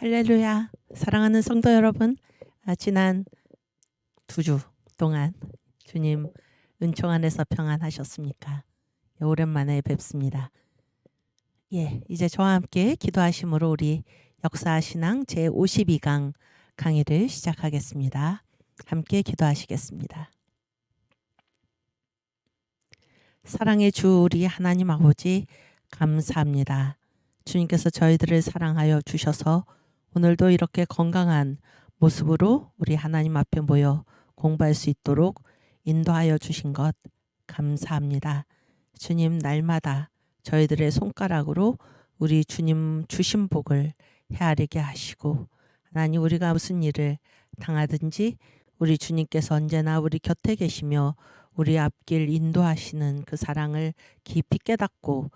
할렐루야. 사랑하는 성도 여러분, 지난 2주 동안 주님 은총 안에서 평안하셨습니까? 오랜만에 뵙습니다. 이제 저와 함께 기도하심으로 우리 역사신앙 제52강 강의를 시작하겠습니다. 함께 기도하시겠습니다. 사랑의 주 우리 하나님 아버지 감사합니다. 주님께서 저희들을 사랑하여 주셔서 오늘도 이렇게 건강한 모습으로 우리 하나님 앞에 모여 공부할 수 있도록 인도하여 주신 것 감사합니다. 주님, 날마다 저희들의 손가락으로 우리 주님 주신 복을 헤아리게 하시고, 하나님, 우리가 무슨 일을 당하든지 우리 주님께서 언제나 우리 곁에 계시며 우리 앞길 인도하시는 그 사랑을 깊이 깨닫고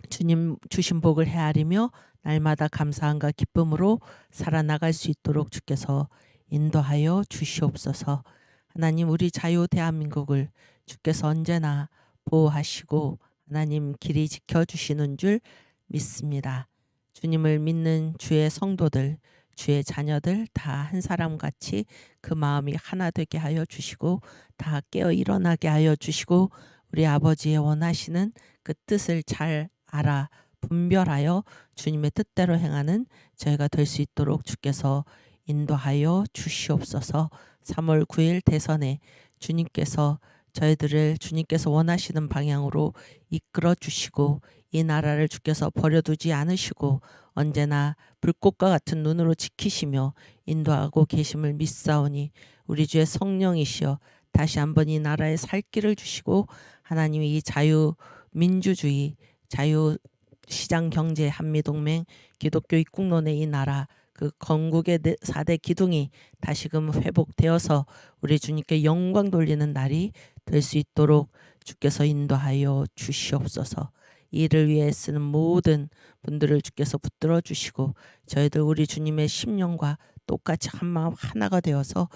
주님 주신 복을 헤아리며 날마다 감사함과 기쁨으로 살아나갈 수 있도록 주께서 인도하여 주시옵소서. 하나님, 우리 자유 대한민국을 주께서 언제나 보호하시고 하나님 길이 지켜주시는 줄 믿습니다. 주님을 믿는 주의 성도들, 주의 자녀들 다 한 사람같이 그 마음이 하나 되게 하여 주시고 다 깨어 일어나게 하여 주시고 우리 아버지의 원하시는 그 뜻을 잘 알아 분별하여 주님의 뜻대로 행하는 저희가 될 수 있도록 주께서 인도하여 주시옵소서. 3월 9일 대선에 주님께서 저희들을 주님께서 원하시는 방향으로 이끌어 주시고 이 나라를 주께서 버려두지 않으시고 언제나 불꽃과 같은 눈으로 지키시며 인도하고 계심을 믿사오니 우리 주의 성령이시여 다시 한번 이 나라에 살 길을 주시고 하나님이 이 자유민주주의 자유시장 경제 한미동맹 기독교 입국론의 이 나라 그 건국의 4대 기둥이 다시금 회복되어서 우리 주님께 영광 돌리는 날이 될 수 있도록 주께서 인도하여 주시옵소서. 이를 위해 쓰는 모든 분들을 주께서 붙들어 주시고 저희들 우리 주님의 심령과 똑같이 한마음 하나가 되어서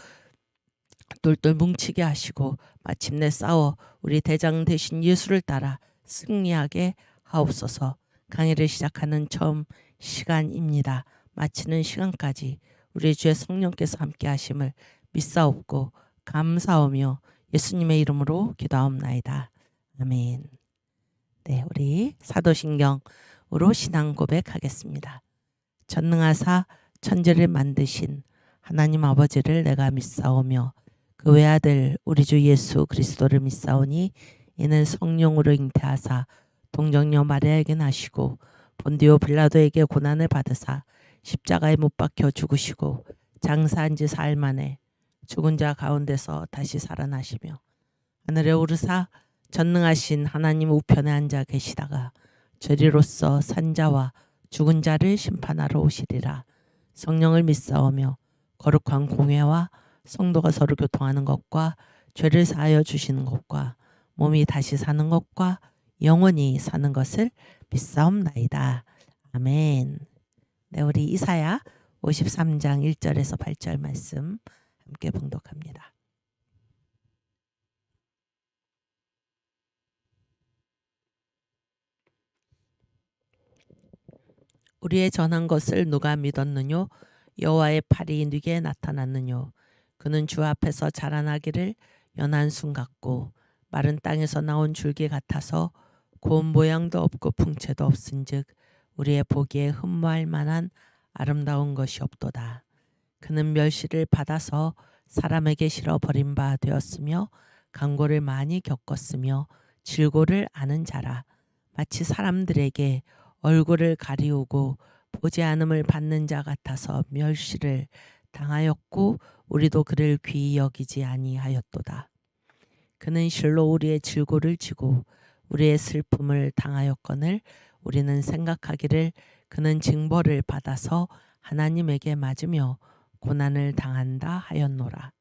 똘똘 뭉치게 하시고 마침내 싸워 우리 대장 되신 예수를 따라 승리하게 하옵소서. 강의를 시작하는 처음 시간입니다. 마치는 시간까지 우리 주의 성령께서 함께 하심을 믿사옵고 감사하며 예수님의 이름으로 기도하옵나이다. 아멘. 네, 우리 사도신경으로 신앙 고백하겠습니다. 전능하사 천지를 만드신 하나님 아버지를 내가 믿사오며 그 외아들 우리 주 예수 그리스도를 믿사오니 이는 성령으로 잉태하사 동정녀 마리아에게 나시고 본디오 빌라도에게 고난을 받으사 십자가에 못 박혀 죽으시고 장사한 지 사흘 만에 죽은 자 가운데서 다시 살아나시며 하늘에 오르사 전능하신 하나님 우편에 앉아 계시다가 저리로서 산자와 죽은 자를 심판하러 오시리라. 성령을 믿사오며 거룩한 공회와 성도가 서로 교통하는 것과 죄를 사하여 주시는 것과 몸이 다시 사는 것과 영원히 사는 것을 믿사옵나이다. 아멘. 네, 우리 이사야 53장 1절에서 8절 말씀 함께 봉독합니다. 우리의 전한 것을 누가 믿었느뇨? 여호와의 팔이 네게 나타났느뇨? 그는 주 앞에서 자라나기를 연한 순 같고 마른 땅에서 나온 줄기 같아서 고운 모양도 없고 풍채도 없은즉 우리의 보기에 흠모할 만한 아름다운 것이 없도다. 그는 멸시를 받아서 사람에게 실어 버린 바 되었으며 강고를 많이 겪었으며 질고를 아는 자라. 마치 사람들에게 얼굴을 가리우고 보지 않음을 받는 자 같아서 멸시를 당하였고 우리도 그를 귀히 여기지 아니하였도다. 그는 실로 우리의 질고를 지고 우리의 슬픔을 당하였거늘 우리는 생각하기를 그는 징벌을 받아서 하나님에게 맞으며 고난을 당한다 하였노라.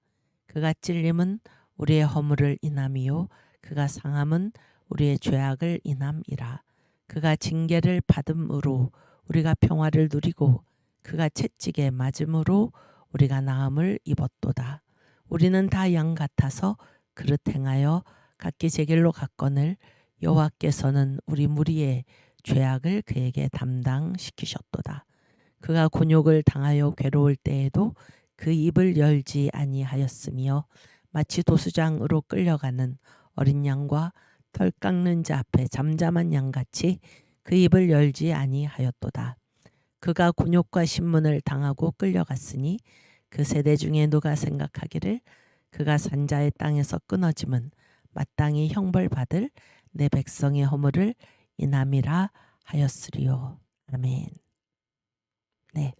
그가 찔림은 우리의 허물을 인함이요 그가 상함은 우리의 죄악을 인함이라. 그가 징계를 받음으로 우리가 평화를 누리고 그가 채찍에 맞음으로 우리가 나음을 입었도다. 우리는 다 양 같아서 그릇 행하여 각기 제 길로 갔거늘 여호와께서는 우리 무리의 죄악을 그에게 담당시키셨도다. 그가 곤욕을 당하여 괴로울 때에도 그 입을 열지 아니하였으며 마치 도수장으로 끌려가는 어린 양과 털 깎는 자 앞에 잠잠한 양같이 그 입을 열지 아니하였도다. 그가 곤욕과 신문을 당하고 끌려갔으니 그 세대 중에 누가 생각하기를 그가 산자의 땅에서 끊어짐은 마땅히 형벌받을 내 백성의 허물을 인함이라 하였으리요. 아멘. 네,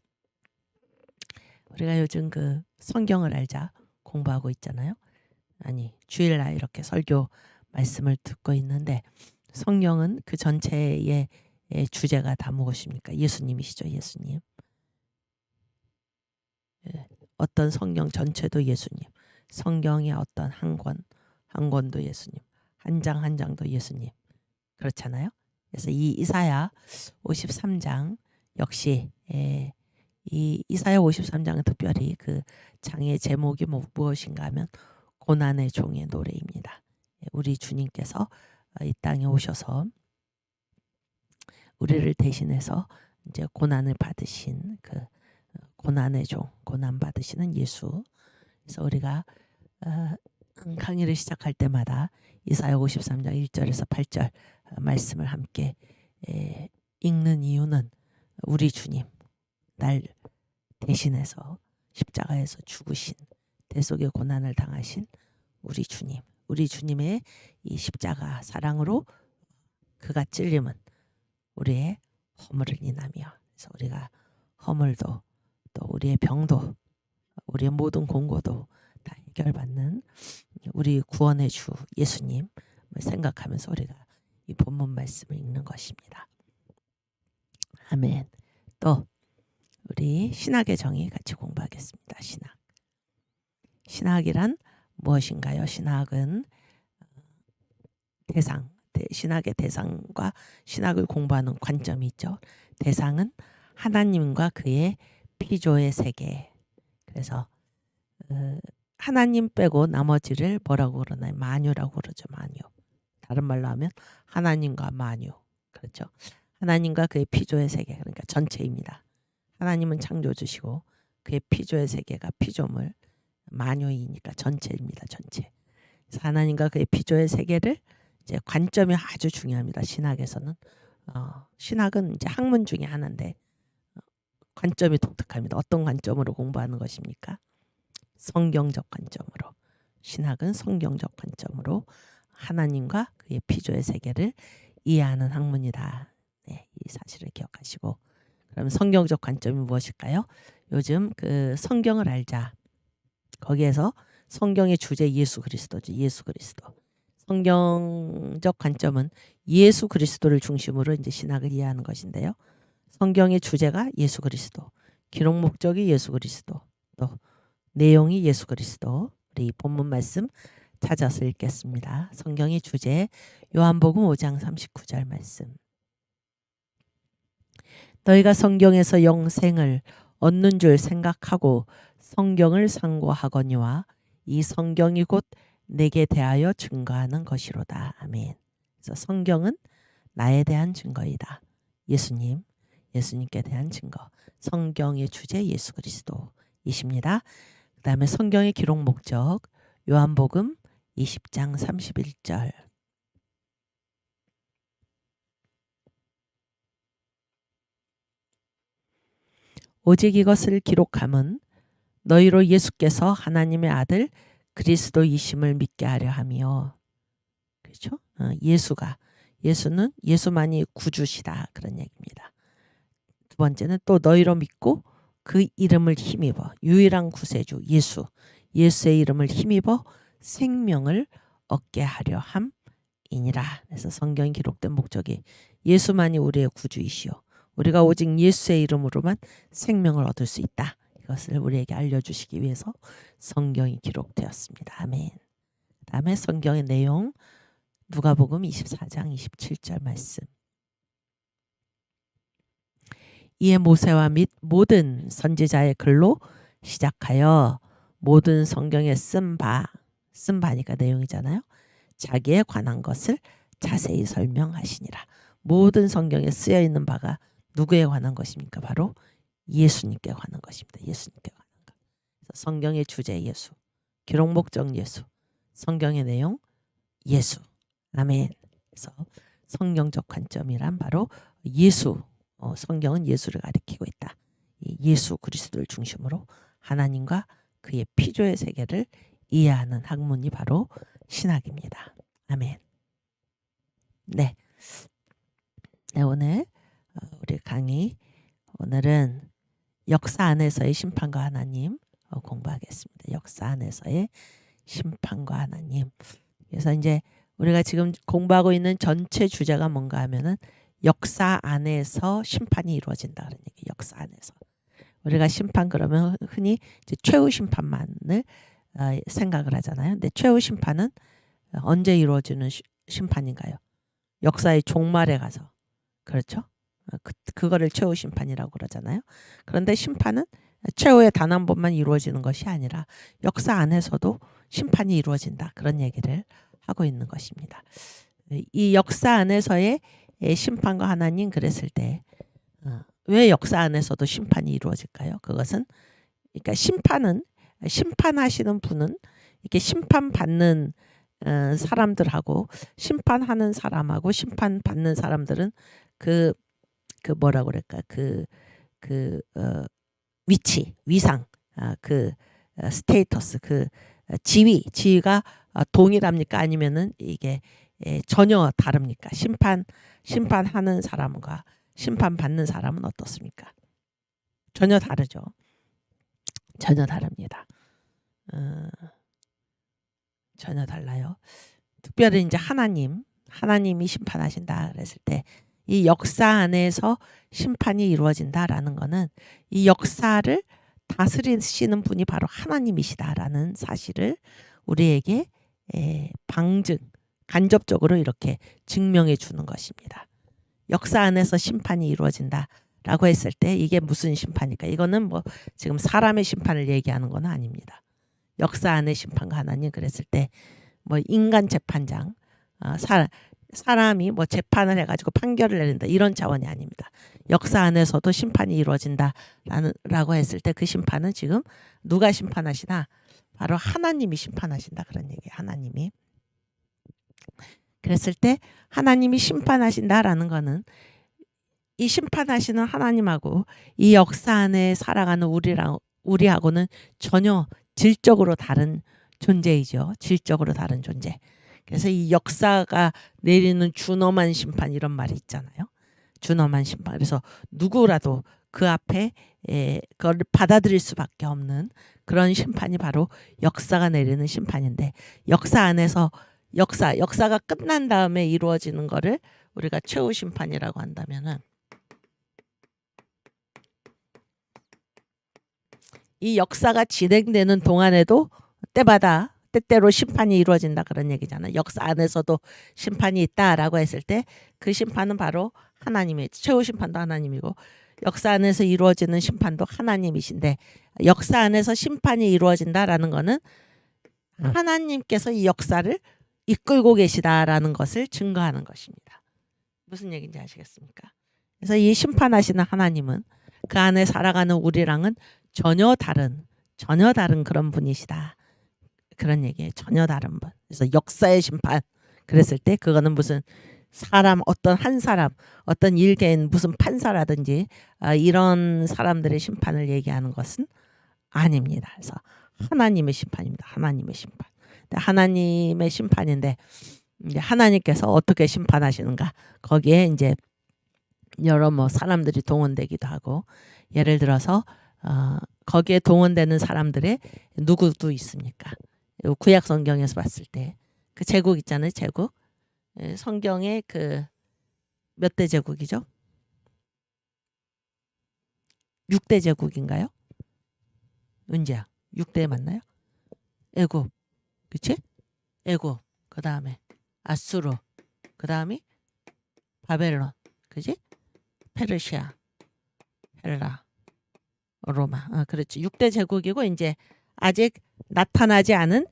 우리가 요즘 그 성경을 알자 공부하고 있잖아요. 아니, 주일날 이렇게 설교 말씀을 듣고 있는데 성경은 그 전체의 주제가 다 무엇입니까? 예수님이시죠. 예수님. 어떤 성경 전체도 예수님. 성경의 어떤 한 권도 예수님. 한 장 한 장도 예수님. 그렇잖아요. 그래서 이 이사야 53장 역시 이 이사야 53장은 특별히 그 장의 제목이 무엇인가 하면 고난의 종의 노래입니다. 우리 주님께서 이 땅에 오셔서 우리를 대신해서 이제 고난을 받으신 그 고난의 종, 고난 받으시는 예수. 그래서 우리가 강의를 시작할 때마다 이사야 53장 1절에서 8절 말씀을 함께 읽는 이유는 우리 주님, 날 대신해서 십자가에서 죽으신 대속의 고난을 당하신 우리 주님, 우리 주님의 이 십자가 사랑으로 그가 찔림은 우리의 허물을 인하며, 그래서 우리가 허물도 또 우리의 병도 우리의 모든 공고도 다 해결받는 우리 구원의 주 예수님을 생각하면서 우리가 이 본문 말씀을 읽는 것입니다. 아멘. 또 우리 신학의 정의 같이 공부하겠습니다. 신학이란 무엇인가요? 신학은 신학의 대상과 신학을 공부하는 관점이 있죠. 대상은 하나님과 그의 피조의 세계. 그래서 하나님 빼고 나머지를 뭐라고 그러나요? 만유라고 그러죠. 만유. 다른 말로 하면 하나님과 만유. 그렇죠. 하나님과 그의 피조의 세계, 그러니까 전체입니다. 하나님은 창조주시고 그의 피조의 세계가 피조물, 만유이니까 전체입니다. 전체. 그래서 하나님과 그의 피조의 세계를 이제 관점이 아주 중요합니다. 신학에서는 신학은 이제 학문 중에 하나인데 관점이 독특합니다. 어떤 관점으로 공부하는 것입니까? 성경적 관점으로. 신학은 성경적 관점으로 하나님과 그의 피조의 세계를 이해하는 학문이다. 네, 이 사실을 기억하시고, 그럼 성경적 관점이 무엇일까요? 요즘 그 성경을 알자. 거기에서 성경의 주제 예수 그리스도죠. 예수 그리스도. 성경적 관점은 예수 그리스도를 중심으로 이제 신학을 이해하는 것인데요. 성경의 주제가 예수 그리스도, 기록 목적이 예수 그리스도, 또 내용이 예수 그리스도. 우리 본문 말씀 찾아서 읽겠습니다. 성경의 주제 요한복음 5장 39절 말씀. 너희가 성경에서 영생을 얻는 줄 생각하고 성경을 상고하거니와 이 성경이 곧 내게 대하여 증거하는 것이로다. 아멘. 그래서 성경은 나에 대한 증거이다. 예수님께 대한 증거. 성경의 주제 예수 그리스도이십니다. 그 다음에 성경의 기록 목적 요한복음 20장 31절. 오직 이것을 기록함은 너희로 예수께서 하나님의 아들 그리스도이심을 믿게 하려 하며. 그렇죠? 예수는 예수만이 구주시다, 그런 얘기입니다. 두 번째는 또 너희로 믿고 그 이름을 힘입어, 유일한 구세주 예수의 이름을 힘입어 생명을 얻게 하려 함이니라. 그래서 성경에 기록된 목적이 예수만이 우리의 구주이시오. 우리가 오직 예수의 이름으로만 생명을 얻을 수 있다. 이것을 우리에게 알려주시기 위해서 성경이 기록되었습니다. 아멘. 그 다음에 성경의 내용 누가복음 24장 27절 말씀. 이에 모세와 및 모든 선지자의 글로 시작하여 모든 성경에 쓴 바니까 내용이잖아요. 자기에 관한 것을 자세히 설명하시니라. 모든 성경에 쓰여 있는 바가 누구에 관한 것입니까? 바로 예수님께 관한 것입니다. 예수님께 관한 것. 그래서 성경의 주제 예수, 기록 목적 예수, 성경의 내용 예수. 아멘. 그래서 성경적 관점이란 바로 예수. 성경은 예수를 가리키고 있다. 이 예수 그리스도를 중심으로 하나님과 그의 피조의 세계를 이해하는 학문이 바로 신학입니다. 아멘. 네. 네, 오늘 우리 강의 오늘은 역사 안에서의 심판과 하나님 공부하겠습니다. 역사 안에서의 심판과 하나님. 그래서 이제 우리가 지금 공부하고 있는 전체 주제가 뭔가 하면은 역사 안에서 심판이 이루어진다 그런 얘기. 역사 안에서. 우리가 심판 그러면 흔히 이제 최후 심판만을 생각을 하잖아요. 근데 최후 심판은 언제 이루어지는 심판인가요? 역사의 종말에 가서. 그렇죠? 그거를 최후 심판이라고 그러잖아요. 그런데 심판은 최후의 단 한 번만 이루어지는 것이 아니라 역사 안에서도 심판이 이루어진다. 그런 얘기를 하고 있는 것입니다. 이 역사 안에서의 심판과 하나님 그랬을 때 왜 역사 안에서도 심판이 이루어질까요? 그것은 그러니까 심판하시는 분은 이렇게 심판받는 사람들하고 심판하는 사람하고 심판받는 사람들은 그 뭐라고 그럴까 위치 위상 스테이터스 지위가 동일합니까? 아니면은 이게 전혀 다릅니까? 심판하는 사람과 심판받는 사람은 어떻습니까? 전혀 다르죠. 전혀 다릅니다. 전혀 달라요. 특별히 이제 하나님이 심판하신다 그랬을 때 이 역사 안에서 심판이 이루어진다라는 거는 이 역사를 다스리시는 분이 바로 하나님이시다라는 사실을 우리에게 간접적으로 이렇게 증명해 주는 것입니다. 역사 안에서 심판이 이루어진다라고 했을 때 이게 무슨 심판일까? 이거는 뭐 지금 사람의 심판을 얘기하는 건 아닙니다. 역사 안의 심판과 하나님 그랬을 때 뭐 인간 재판장 사람이 뭐 재판을 해가지고 판결을 내린다 이런 차원이 아닙니다. 역사 안에서도 심판이 이루어진다라고 했을 때 그 심판은 지금 누가 심판하시나? 바로 하나님이 심판하신다 그런 얘기예요. 하나님이. 그랬을 때 하나님이 심판하신다라는 거는 이 심판하시는 하나님하고 이 역사 안에 살아가는 우리하고는 전혀 질적으로 다른 존재이죠. 질적으로 다른 존재. 그래서 이 역사가 내리는 준엄한 심판 이런 말이 있잖아요. 준엄한 심판. 그래서 누구라도 그 앞에 그걸 받아들일 수밖에 없는 그런 심판이 바로 역사가 내리는 심판인데 역사 안에서 역사가 끝난 다음에 이루어지는 거를 우리가 최후 심판이라고 한다면은 이 역사가 진행되는 동안에도 때때로 심판이 이루어진다 그런 얘기잖아요. 역사 안에서도 심판이 있다라고 했을 때 그 심판은 바로 하나님의 최후 심판도 하나님이고 역사 안에서 이루어지는 심판도 하나님이신데 역사 안에서 심판이 이루어진다라는 거는 하나님께서 이 역사를 이끌고 계시다라는 것을 증거하는 것입니다. 무슨 얘기인지 아시겠습니까? 그래서 이 심판하시는 하나님은 그 안에 살아가는 우리랑은 전혀 다른 그런 분이시다. 그런 얘기예요. 전혀 다른 분. 그래서 역사의 심판 그랬을 때 그거는 무슨 사람 어떤 한 사람 어떤 일개인 무슨 판사라든지 이런 사람들의 심판을 얘기하는 것은 아닙니다. 그래서 하나님의 심판입니다. 하나님의 심판. 하나님의 심판인데 이제 하나님께서 어떻게 심판하시는가? 거기에 이제 여러 사람들이 동원되기도 하고 예를 들어서 거기에 동원되는 사람들의 누구도 있습니까? 구약 성경에서 봤을 때 그 제국 있잖아요. 제국. 성경의 그 몇 대 제국이죠? 6대 제국인가요? 은지야. 6대 맞나요? 애굽. 그치? 애굽. 그 다음에 아수르. 그 다음이 바벨론. 그지? 페르시아. 헬라. 로마. 그렇지. 6대 제국이고 이제 아직 나타나지 않은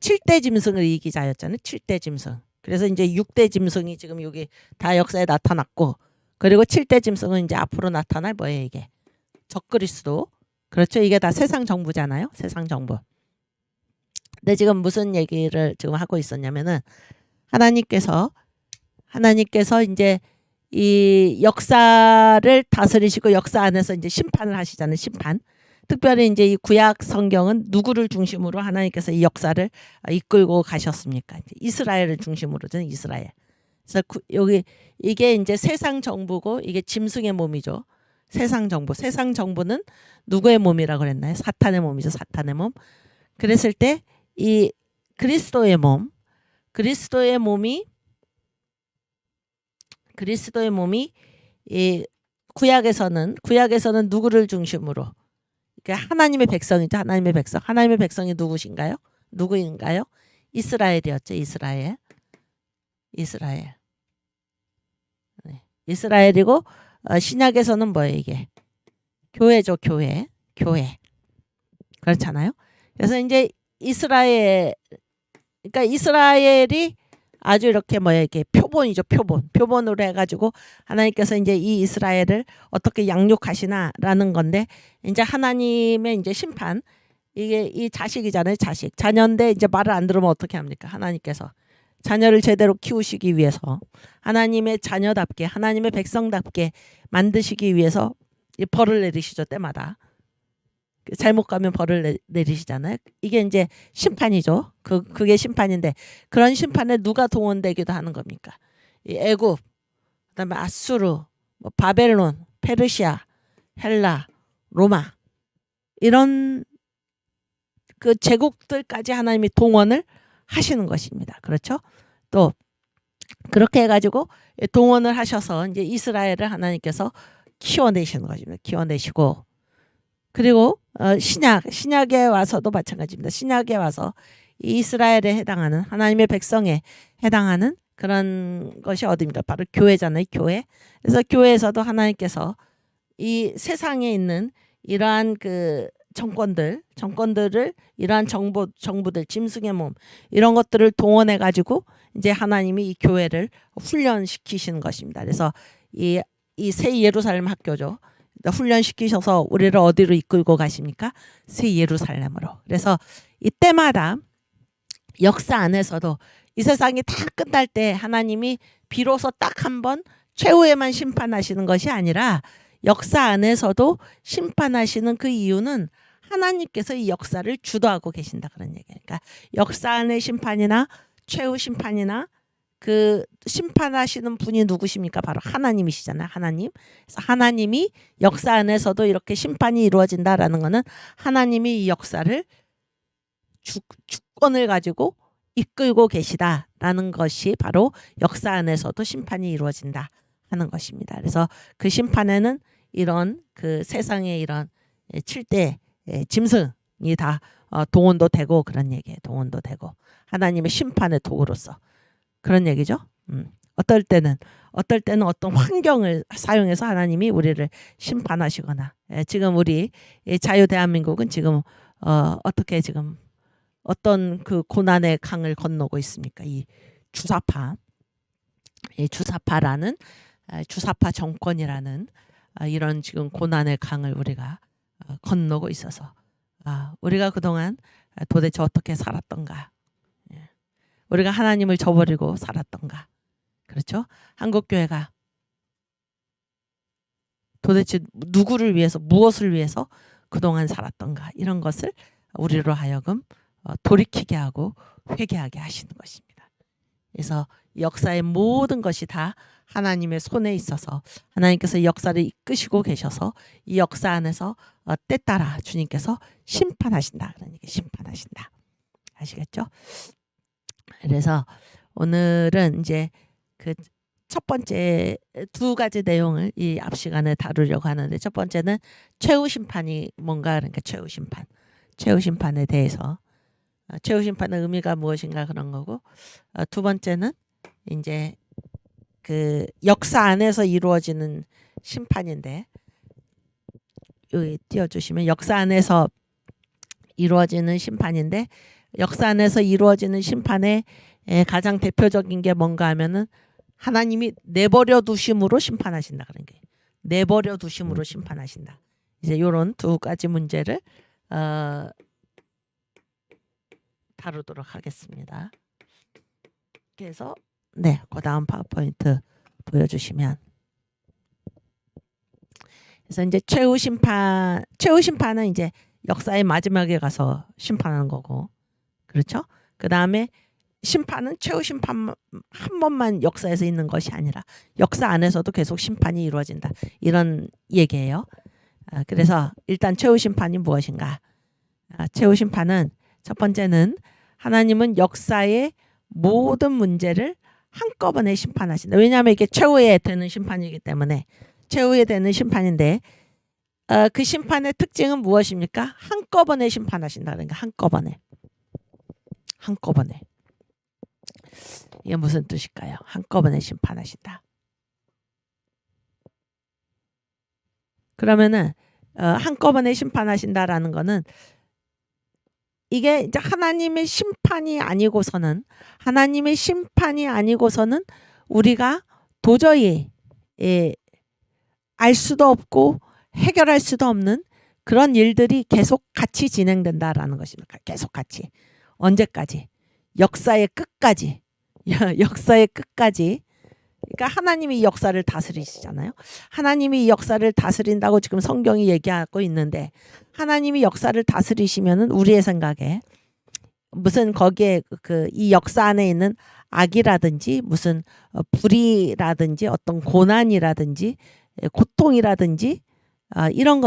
7대 짐승을 이기자였잖아요. 7대 짐승. 그래서 이제 6대 짐승이 지금 여기 다 역사에 나타났고 그리고 7대 짐승은 이제 앞으로 나타날 뭐예요 이게? 적그리스도. 그렇죠. 이게 다 세상 정부잖아요. 세상 정부. 근데 지금 무슨 얘기를 지금 하고 있었냐면은 하나님께서 이제 이 역사를 다스리시고 역사 안에서 이제 심판을 하시잖아요. 심판. 특별히 이제 이 구약 성경은 누구를 중심으로 하나님께서 이 역사를 이끌고 가셨습니까? 이제 이스라엘을 중심으로 저는 이스라엘. 그래서 여기 이게 이제 세상 정부고 이게 짐승의 몸이죠. 세상 정부. 세상 정부는 누구의 몸이라고 그랬나요? 사탄의 몸이죠. 사탄의 몸. 그랬을 때 이 그리스도의 몸이 이 구약에서는 누구를 중심으로? 그러니까 하나님의 백성이죠. 하나님의 백성. 하나님의 백성이 누구신가요? 누구인가요? 이스라엘이었죠. 이스라엘. 네. 이스라엘이고 신약에서는 뭐예요, 이게? 교회죠, 교회. 그렇잖아요. 그래서 이제 그러니까 이스라엘이 아주 이렇게 이렇게 표본이죠, 표본으로 해가지고 하나님께서 이제 이 이스라엘을 어떻게 양육하시나라는 건데, 이제 하나님의 이제 심판, 이게 이 자식이잖아요, 자녀인데 이제 말을 안 들으면 어떻게 합니까? 하나님께서 자녀를 제대로 키우시기 위해서, 하나님의 자녀답게, 하나님의 백성답게 만드시기 위해서 벌을 내리시죠, 때마다. 잘못 가면 벌을 내리시잖아요. 이게 이제 심판이죠. 그게 심판인데, 그런 심판에 누가 동원되기도 하는 겁니까? 이 애굽, 그다음에 아수르, 바벨론, 페르시아, 헬라, 로마, 이런 그 제국들까지 하나님이 동원을 하시는 것입니다. 그렇죠? 또 그렇게 해가지고 동원을 하셔서 이제 이스라엘을 하나님께서 키워내시는 것입니다. 키워내시고, 그리고 신약에 와서도 마찬가지입니다. 신약에 와서 이스라엘에 해당하는, 하나님의 백성에 해당하는 그런 것이 어디입니까? 바로 교회잖아요. 교회. 그래서 교회에서도 하나님께서 이 세상에 있는 이러한 그 정권들을 이러한 정부들, 짐승의 몸, 이런 것들을 동원해 가지고 이제 하나님이 이 교회를 훈련시키시는 것입니다. 그래서 이 새 예루살렘 학교죠. 훈련시키셔서 우리를 어디로 이끌고 가십니까? 새 예루살렘으로. 그래서 이때마다 역사 안에서도 이 세상이 다 끝날 때 하나님이 비로소 딱 한 번 최후에만 심판하시는 것이 아니라 역사 안에서도 심판하시는 그 이유는 하나님께서 이 역사를 주도하고 계신다, 그런 얘기예요. 그러니까 역사 안의 심판이나 최후 심판이나 그 심판하시는 분이 누구십니까? 바로 하나님이시잖아요. 하나님. 그래서 하나님이 역사 안에서도 이렇게 심판이 이루어진다라는 것은 하나님이 이 역사를 주권을 가지고 이끌고 계시다라는 것이 바로 역사 안에서도 심판이 이루어진다 하는 것입니다. 그래서 그 심판에는 이런 그 세상의 이런 7대 짐승이 다 동원도 되고, 그런 얘기예요. 동원도 되고 하나님의 심판의 도구로서, 그런 얘기죠. 어떨 때는 어떤 환경을 사용해서 하나님이 우리를 심판하시거나, 지금 우리 자유 대한민국은 지금 어떻게 지금 어떤 그 고난의 강을 건너고 있습니까? 이 주사파라는 주사파 정권이라는 이런 지금 고난의 강을 우리가 건너고 있어서 우리가 그동안 도대체 어떻게 살았던가, 우리가 하나님을 저버리고 살았던가, 그렇죠? 한국교회가 도대체 누구를 위해서, 무엇을 위해서 그동안 살았던가, 이런 것을 우리로 하여금 돌이키게 하고 회개하게 하시는 것입니다. 그래서 역사의 모든 것이 다 하나님의 손에 있어서 하나님께서 역사를 이끄시고 계셔서 이 역사 안에서 때따라 주님께서 심판하신다. 그러니까 심판하신다. 아시겠죠? 그래서 오늘은 이제 그 첫 번째 두 가지 내용을 이 앞 시간에 다루려고 하는데, 첫 번째는 최후 심판이 뭔가, 그러니까 최후 심판에 대해서, 최후 심판의 의미가 무엇인가, 그런 거고, 두 번째는 이제 그 역사 안에서 이루어지는 심판인데, 여기 띄워주시면 역사 안에서 이루어지는 심판인데, 역사 안에서 이루어지는 심판의 가장 대표적인 게 뭔가 하면은 하나님이 내버려 두심으로 심판하신다, 그런 게. 내버려 두심으로 심판하신다. 이제 요런 두 가지 문제를 다루도록 하겠습니다. 그래서 네, 그 다음 파워포인트 보여주시면, 그래서 이제 최후 심판은 이제 역사의 마지막에 가서 심판하는 거고, 그렇죠? 그 다음에 심판은 최후 심판 한 번만 역사에서 있는 것이 아니라 역사 안에서도 계속 심판이 이루어진다, 이런 얘기예요. 그래서 일단 최후 심판이 무엇인가? 최후 심판은 첫 번째는 하나님은 역사의 모든 문제를 한꺼번에 심판하신다. 왜냐하면 이게 최후에 되는 심판이기 때문에, 최후에 되는 심판인데 그 심판의 특징은 무엇입니까? 한꺼번에 심판하신다는 거. 한꺼번에. 이게 무슨 뜻일까요? 한꺼번에 심판하신다. 그러면은 한꺼번에 심판하신다라는 거는, 이게 이제 하나님의 심판이 아니고서는 우리가 도저히 알 수도 없고 해결할 수도 없는 그런 일들이 계속 같이 진행된다라는 것입니다. 계속 같이. 언제까지? 역사의 끝까지. 역사의 끝까지. 그러니까 하나님이 이 역사를 다스리시잖아요. 하나님이 이 역사를 다스린다고 지금 성경이 얘기하고 있는데, 하나님이 역사를 다스리시면은 우리의 생각에 무슨 거기에 이 역사 안에 있는 악이라든지 무슨 불의라든지 어떤 고난이라든지 고통이라든지 이런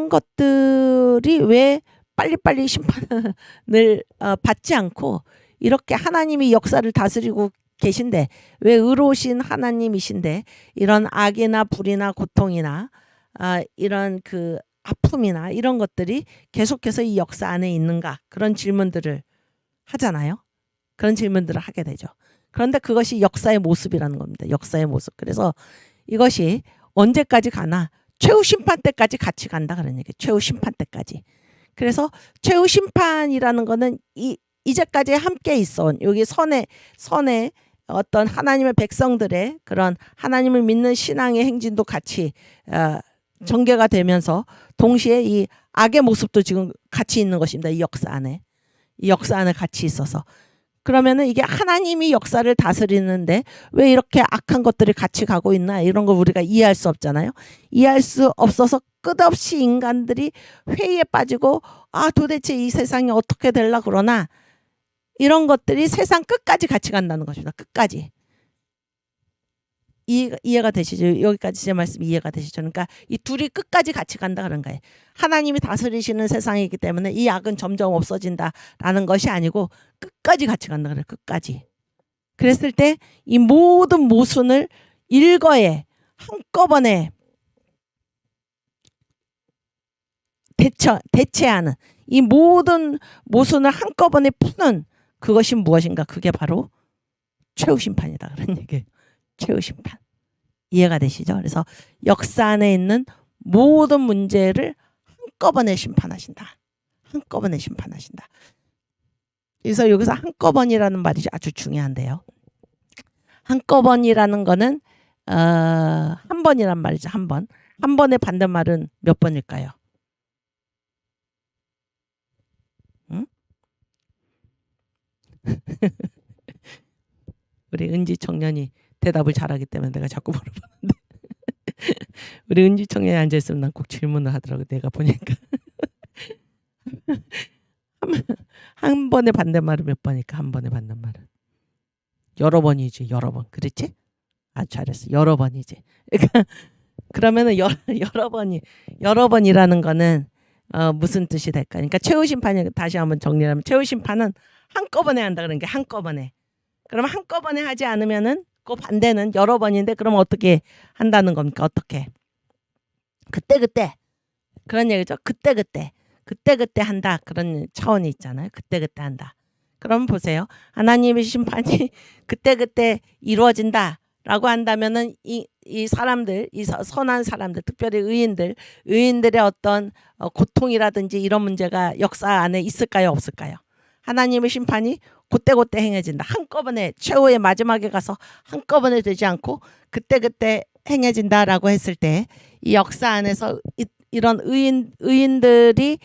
것들이 왜 빨리빨리 심판을 받지 않고 이렇게 하나님이 역사를 다스리고 계신데, 왜 의로우신 하나님이신데 이런 악이나 불이나 고통이나 이런 그 아픔이나 이런 것들이 계속해서 이 역사 안에 있는가, 그런 질문들을 하잖아요. 그런 질문들을 하게 되죠. 그런데 그것이 역사의 모습이라는 겁니다. 역사의 모습. 그래서 이것이 언제까지 가나 최후 심판 때까지 같이 간다, 그런 얘기예요. 최후 심판 때까지. 그래서 최후 심판이라는 거는 이제까지 함께 있어 온, 여기 선의 어떤 하나님의 백성들의 그런 하나님을 믿는 신앙의 행진도 같이 전개가 되면서 동시에 이 악의 모습도 지금 같이 있는 것입니다. 이 역사 안에 같이 있어서. 그러면은 이게 하나님이 역사를 다스리는데 왜 이렇게 악한 것들이 같이 가고 있나, 이런 걸 우리가 이해할 수 없잖아요. 이해할 수 없어서 끝없이 인간들이 회의에 빠지고, 도대체 이 세상이 어떻게 될라 그러나, 이런 것들이 세상 끝까지 같이 간다는 것입니다. 끝까지. 이해가 되시죠? 여기까지 제 말씀 이해가 되시죠? 그러니까 이 둘이 끝까지 같이 간다 그런 거예요. 하나님이 다스리시는 세상이기 때문에 이 악은 점점 없어진다라는 것이 아니고 끝까지 같이 간다 그래요. 끝까지. 그랬을 때 이 모든 모순을 일거에 한꺼번에 대체하는, 이 모든 모순을 한꺼번에 푸는 그것이 무엇인가? 그게 바로 최후 심판이다, 그런 얘기예요. 최후 심판. 이해가 되시죠? 그래서 역사 안에 있는 모든 문제를 한꺼번에 심판하신다. 한꺼번에 심판하신다. 그래서 여기서 한꺼번이라는 말이 아주 중요한데요. 한꺼번이라는 거는 한 번이란 말이죠. 한 번. 한 번의 반대말은 몇 번일까요? 응? 우리 은지 청년이 대답을 잘하기 때문에 내가 자꾸 물어보는데 우리 은지 청년이 앉아있으면 난 꼭 질문을 하더라고. 내가 보니까 한 번의 반대말은 몇 번일까? 한 번의 반대말은 여러 번이지. 여러 번. 그렇지? 아주 잘했어. 여러 번이지. 그러니까 그러면은 여러 번이라는 거는 무슨 뜻이 될까? 그러니까 최후 심판이, 다시 한번 정리하면 최후 심판은 한꺼번에 한다 그런 게, 한꺼번에. 그럼 한꺼번에 하지 않으면은 그 반대는 여러 번인데, 그럼 어떻게 한다는 겁니까? 어떻게? 그때 그런 얘기죠. 그때 한다, 그런 차원이 있잖아요. 그때 한다. 그럼 보세요. 하나님의 심판이 그때 이루어진다라고 한다면은 이 사람들, 이 선한 사람들, 특별히 의인들의 어떤 고통이라든지 이런 문제가 역사 안에 있을까요? 없을까요? 하나님의 심판이 그때 행해진다. 한꺼번에 최후의 마지막에 가서 한꺼번에 되지 않고 그때 행해진다라고 했을 때, 이 역사 안에서 이런 의인들이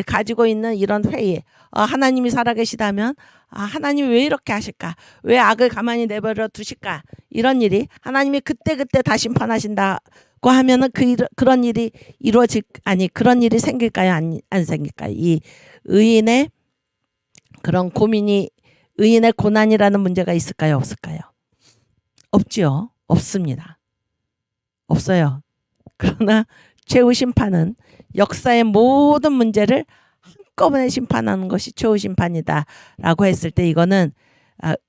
가지고 있는 이런 회의, 하나님이 살아계시다면 하나님이 왜 이렇게 하실까? 왜 악을 가만히 내버려 두실까? 이런 일이 하나님이 그때그때 다 심판하신다고 하면은 그런 일이 그런 일이 생길까요? 안 생길까요? 이 의인의 그런 고민이, 의인의 고난이라는 문제가 있을까요? 없을까요? 없지요. 없습니다. 없어요. 그러나 최후 심판은 역사의 모든 문제를 한꺼번에 심판하는 것이 최후 심판이다라고 했을 때, 이거는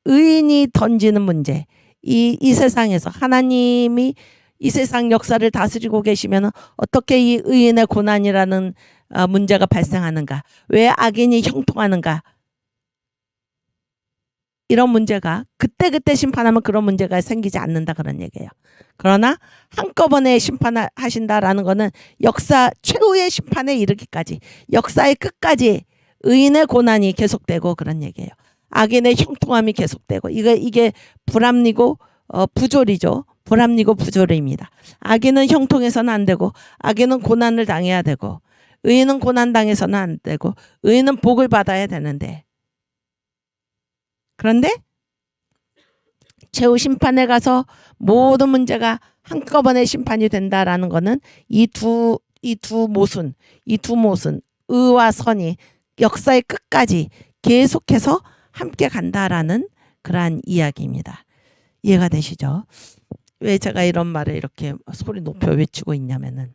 의인이 던지는 문제, 이 세상에서 하나님이 이 세상 역사를 다스리고 계시면 어떻게 이 의인의 고난이라는 문제가 발생하는가, 왜 악인이 형통하는가, 이런 문제가 그때그때 심판하면 그런 문제가 생기지 않는다, 그런 얘기예요. 그러나 한꺼번에 심판하신다라는 거는 역사 최후의 심판에 이르기까지, 역사의 끝까지 의인의 고난이 계속되고 그런 얘기예요. 악인의 형통함이 계속되고, 이게 불합리고 부조리죠. 불합리고 부조리입니다. 악인은 형통해서는 안 되고, 악인은 고난을 당해야 되고, 의인은 고난 당해서는 안 되고, 의인은 복을 받아야 되는데, 그런데 최후 심판에 가서 모든 문제가 한꺼번에 심판이 된다라는 거는 이 두 모순, 의와 선이 역사의 끝까지 계속해서 함께 간다라는 그러한 이야기입니다. 이해가 되시죠? 왜 제가 이런 말을 이렇게 소리 높여 외치고 있냐면은,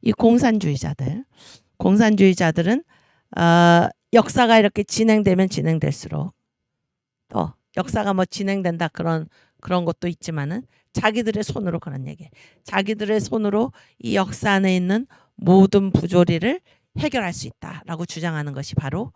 이 공산주의자들은 역사가 이렇게 진행되면 진행될수록, 또 역사가 뭐 진행된다 그런 것도 있지만은 자기들의 손으로, 그런 얘기, 자기들의 손으로 이 역사 안에 있는 모든 부조리를 해결할 수 있다라고 주장하는 것이 바로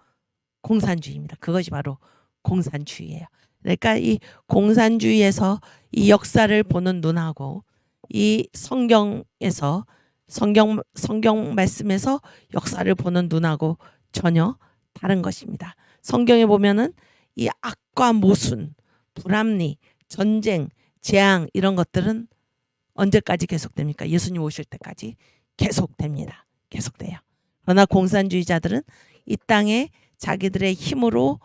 공산주의입니다. 그것이 바로 공산주의예요. 그러니까 이 공산주의에서 이 역사를 보는 눈하고 이 성경에서 성경 말씀에서 역사를 보는 눈하고 전혀 다른 것입니다. 성경에 보면은 이 악과 모순, 불합리, 전쟁, 재앙, 이런 것들은 언제까지 계속됩니까? 예수님 오실 때까지 계속됩니다. 계속돼요. 그러나 공산주의자들은 이 땅에 자기들의 힘으로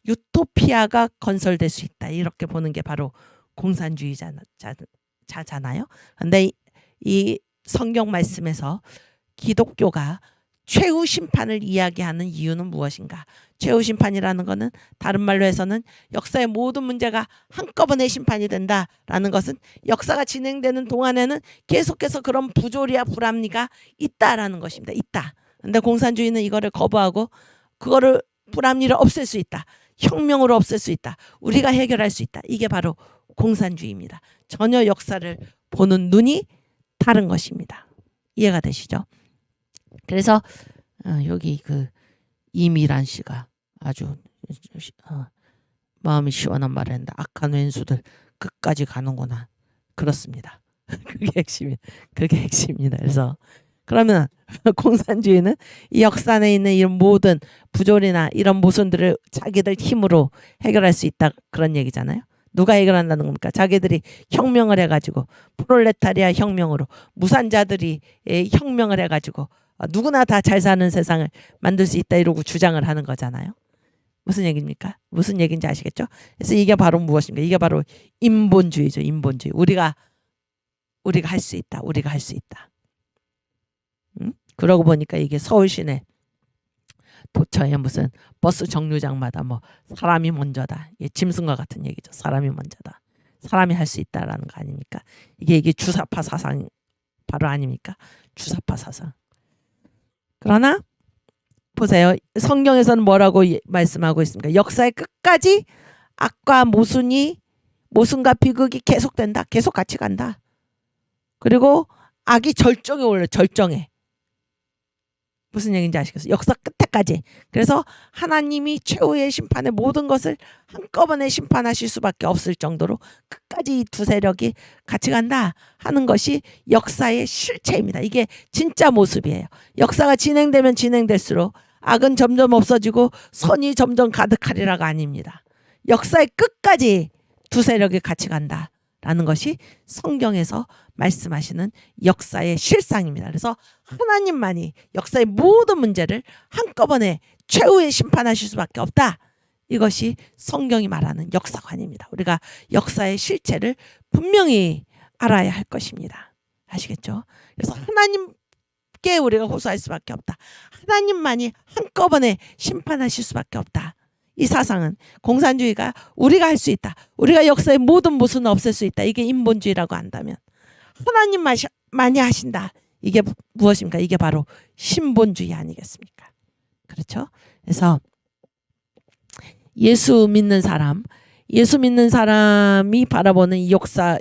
유토피아가 건설될 수 있다, 이렇게 보는 게 바로 공산주의자잖아요. 그런데 이 성경 말씀에서 기독교가 최후 심판을 이야기하는 이유는 무엇인가? 최후 심판이라는 것은 다른 말로 해서는 역사의 모든 문제가 한꺼번에 심판이 된다라는 것은 역사가 진행되는 동안에는 계속해서 그런 부조리와 불합리가 있다라는 것입니다. 있다. 근데 공산주의는 이거를 거부하고 그거를, 불합리를 없앨 수 있다, 혁명으로 없앨 수 있다, 우리가 해결할 수 있다. 이게 바로 공산주의입니다. 전혀 역사를 보는 눈이 다른 것입니다. 이해가 되시죠? 그래서 여기 그 이미란 씨가 아주 마음이 시원한 말을 했는데, 악한 왼수들 끝까지 가는구나. 그렇습니다. 그게 핵심입니다. 그래서 그러면 공산주의는 이 역사 안에 있는 이런 모든 부조리나 이런 모순들을 자기들 힘으로 해결할 수 있다, 그런 얘기잖아요. 누가 해결한다는 겁니까? 자기들이 혁명을 해가지고, 프롤레타리아 혁명으로 무산자들이 혁명을 해가지고 누구나 다 잘 사는 세상을 만들 수 있다, 이러고 주장을 하는 거잖아요. 무슨 얘기입니까? 무슨 얘기인지 아시겠죠? 그래서 이게 바로 무엇입니까? 이게 바로 인본주의죠. 인본주의. 우리가 할 수 있다. 우리가 할 수 있다. 그러고 보니까 이게 서울 시내 도처에 무슨 버스 정류장마다 뭐 사람이 먼저다, 짐승과 같은 얘기죠. 사람이 먼저다. 사람이 할 수 있다라는 거 아닙니까? 이게 주사파 사상 바로 아닙니까? 주사파 사상. 그러나 보세요. 성경에서는 뭐라고 말씀하고 있습니까? 역사의 끝까지 악과 모순과 비극이 계속된다. 계속 같이 간다. 그리고 악이 절정에 올라, 절정에. 무슨 얘기인지 아시겠어요? 역사 끝에까지. 그래서 하나님이 최후의 심판의 모든 것을 한꺼번에 심판하실 수밖에 없을 정도로 끝까지 이 두 세력이 같이 간다 하는 것이 역사의 실체입니다. 이게 진짜 모습이에요. 역사가 진행되면 진행될수록 악은 점점 없어지고 선이 점점 가득하리라가 아닙니다. 역사의 끝까지 두 세력이 같이 간다 라는 것이 성경에서 말씀하시는 역사의 실상입니다. 그래서 하나님만이 역사의 모든 문제를 한꺼번에 최후에 심판하실 수밖에 없다. 이것이 성경이 말하는 역사관입니다. 우리가 역사의 실체를 분명히 알아야 할 것입니다. 아시겠죠? 그래서 하나님께 우리가 호소할 수밖에 없다. 하나님만이 한꺼번에 심판하실 수밖에 없다. 이 사상은 공산주의가 우리가 할 수 있다. 우리가 역사의 모든 모순을 없앨 수 있다. 이게 인본주의라고 한다면 하나님만이 하신다. 이게 무엇입니까? 이게 바로 신본주의 아니겠습니까? 그렇죠? 그래서 예수 믿는 사람이 바라보는 이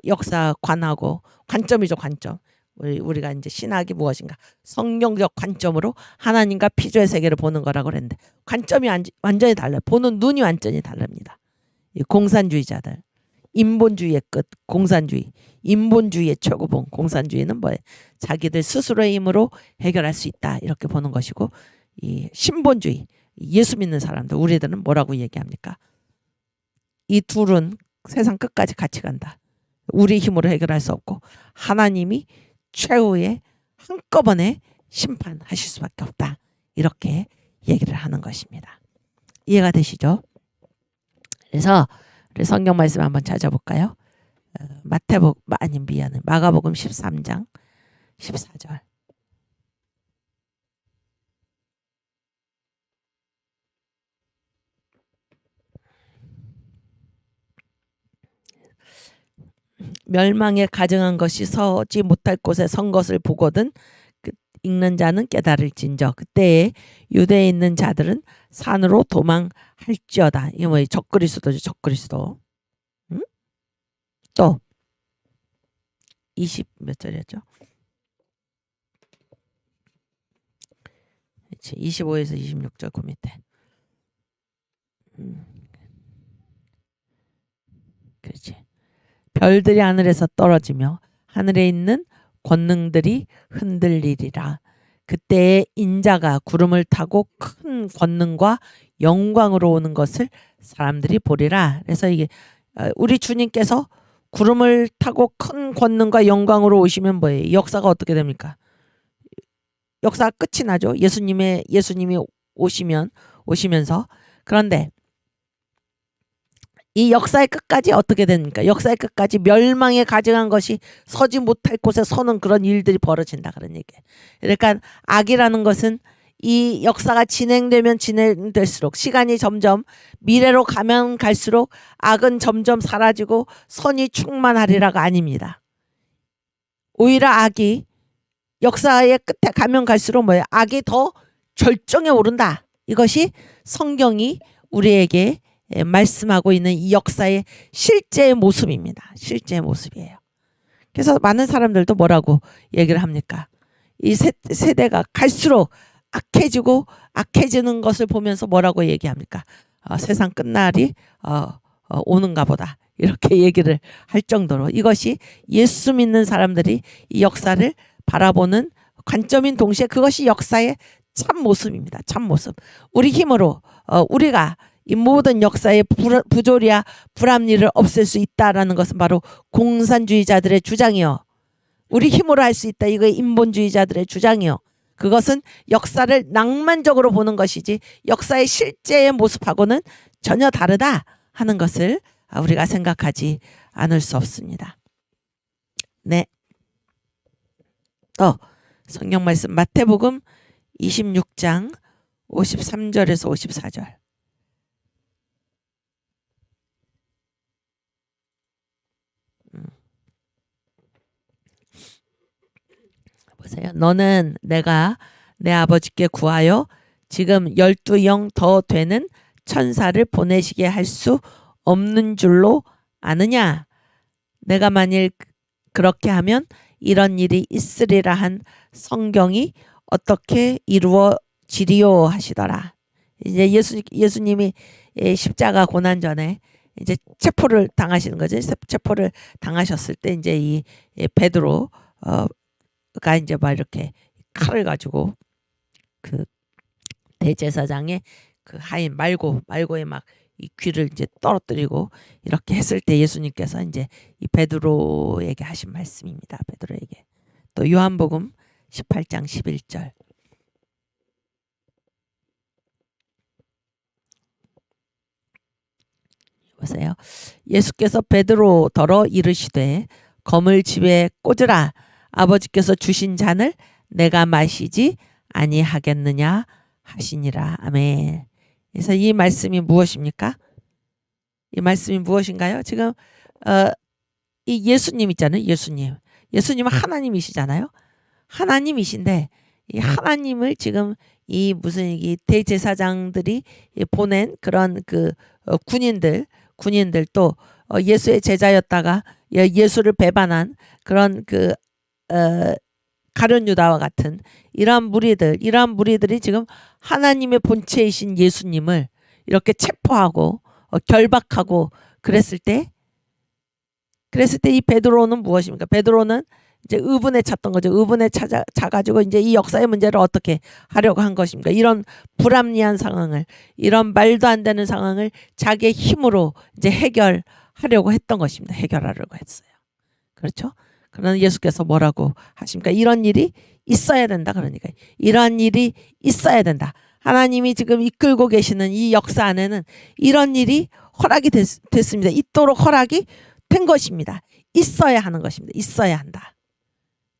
역사관하고 관점이죠, 관점. 우리가 이제 신학이 무엇인가? 성경적 관점으로 하나님과 피조의 세계를 보는 거라고 그랬는데 관점이 완전히 달라요. 보는 눈이 완전히 다릅니다. 이 공산주의자들, 인본주의의 끝, 공산주의, 인본주의의 최고봉, 공산주의는 뭐예요? 자기들 스스로의 힘으로 해결할 수 있다 이렇게 보는 것이고, 이 신본주의, 예수 믿는 사람들, 우리들은 뭐라고 얘기합니까? 이 둘은 세상 끝까지 같이 간다. 우리 힘으로 해결할 수 없고 하나님이 최후에 한꺼번에 심판하실 수밖에 없다. 이렇게 얘기를 하는 것입니다. 이해가 되시죠? 그래서 우리 성경 말씀 한번 찾아볼까요? 마가복음 13장 14절. 멸망에 가증한 것이 서지 못할 곳에 선 것을 보거든 읽는 자는 깨달을진저 그때에 유대에 있는 자들은 산으로 도망할지어다. 이게 뭐 적그리스도죠. 적그리스도. 응? 또 20 몇 절이었죠? 25에서 26절 그 밑에. 그렇지. 별들이 하늘에서 떨어지며 하늘에 있는 권능들이 흔들리리라. 그때에 인자가 구름을 타고 큰 권능과 영광으로 오는 것을 사람들이 보리라. 그래서 이게 우리 주님께서 구름을 타고 큰 권능과 영광으로 오시면 뭐예요? 역사가 어떻게 됩니까? 역사가 끝이 나죠. 예수님이 오시면서. 그런데 이 역사의 끝까지 어떻게 됩니까? 역사의 끝까지 멸망에 가증한 것이 서지 못할 곳에 서는 그런 일들이 벌어진다 그런 얘기예요. 그러니까 악이라는 것은 이 역사가 진행되면 진행될수록 시간이 점점 미래로 가면 갈수록 악은 점점 사라지고 선이 충만하리라가 아닙니다. 오히려 악이 역사의 끝에 가면 갈수록 뭐예요? 악이 더 절정에 오른다. 이것이 성경이 우리에게 말씀하고 있는 이 역사의 실제의 모습입니다. 실제의 모습이에요. 그래서 많은 사람들도 뭐라고 얘기를 합니까? 이 세대가 갈수록 악해지고 악해지는 것을 보면서 뭐라고 얘기합니까? 세상 끝날이 오는가 보다. 이렇게 얘기를 할 정도로 이것이 예수 믿는 사람들이 이 역사를 바라보는 관점인 동시에 그것이 역사의 참 모습입니다. 참 모습. 우리 힘으로 우리가 이 모든 역사의 부조리와 불합리를 없앨 수 있다라는 것은 바로 공산주의자들의 주장이요. 우리 힘으로 할 수 있다. 이거 인본주의자들의 주장이요. 그것은 역사를 낭만적으로 보는 것이지 역사의 실제의 모습하고는 전혀 다르다 하는 것을 우리가 생각하지 않을 수 없습니다. 네. 또 성경 말씀 마태복음 26장 53절에서 54절. 보세요. 너는 내가 내 아버지께 구하여 지금 12영 더 되는 천사를 보내시게 할 수 없는 줄로 아느냐? 내가 만일 그렇게 하면 이런 일이 있으리라 한 성경이 어떻게 이루어지리요 하시더라. 이제 예수님이 십자가 고난 전에 이제 체포를 당하시는 거죠. 체포를 당하셨을 때 이제 이 베드로 가 이제 막 이렇게 칼을 가지고 그 대제사장의 그 하인 말고에 막 이 귀를 이제 떨어뜨리고 이렇게 했을 때 예수님께서 이제 이 베드로에게 하신 말씀입니다. 베드로에게. 또 요한복음 18장 11절 보세요. 예수께서 베드로더러 이르시되 검을 집에 꽂으라. 아버지께서 주신 잔을 내가 마시지 아니하겠느냐 하시니라. 아멘. 그래서 이 말씀이 무엇입니까? 이 말씀이 무엇인가요? 지금 이 예수님 있잖아요. 예수님은 하나님이시잖아요. 하나님이신데 이 하나님을 지금 이 무슨 이 대제사장들이 보낸 그런 그 군인들 또 예수의 제자였다가 예수를 배반한 그런 그 가룟 유다와 같은 이러한 무리들이 지금 하나님의 본체이신 예수님을 이렇게 체포하고 결박하고 그랬을 때 이 베드로는 무엇입니까? 베드로는 이제 의분에 찼던 거죠. 의분에 차가지고 이제 이 역사의 문제를 어떻게 하려고 한 것입니까? 이런 불합리한 상황을, 이런 말도 안 되는 상황을 자기의 힘으로 이제 해결하려고 했던 것입니다. 해결하려고 했어요. 그렇죠? 그러나 예수께서 뭐라고 하십니까? 이런 일이 있어야 된다. 그러니까 이런 일이 있어야 된다. 하나님이 지금 이끌고 계시는 이 역사 안에는 이런 일이 허락이 됐습니다. 있도록 허락이 된 것입니다. 있어야 하는 것입니다. 있어야 한다.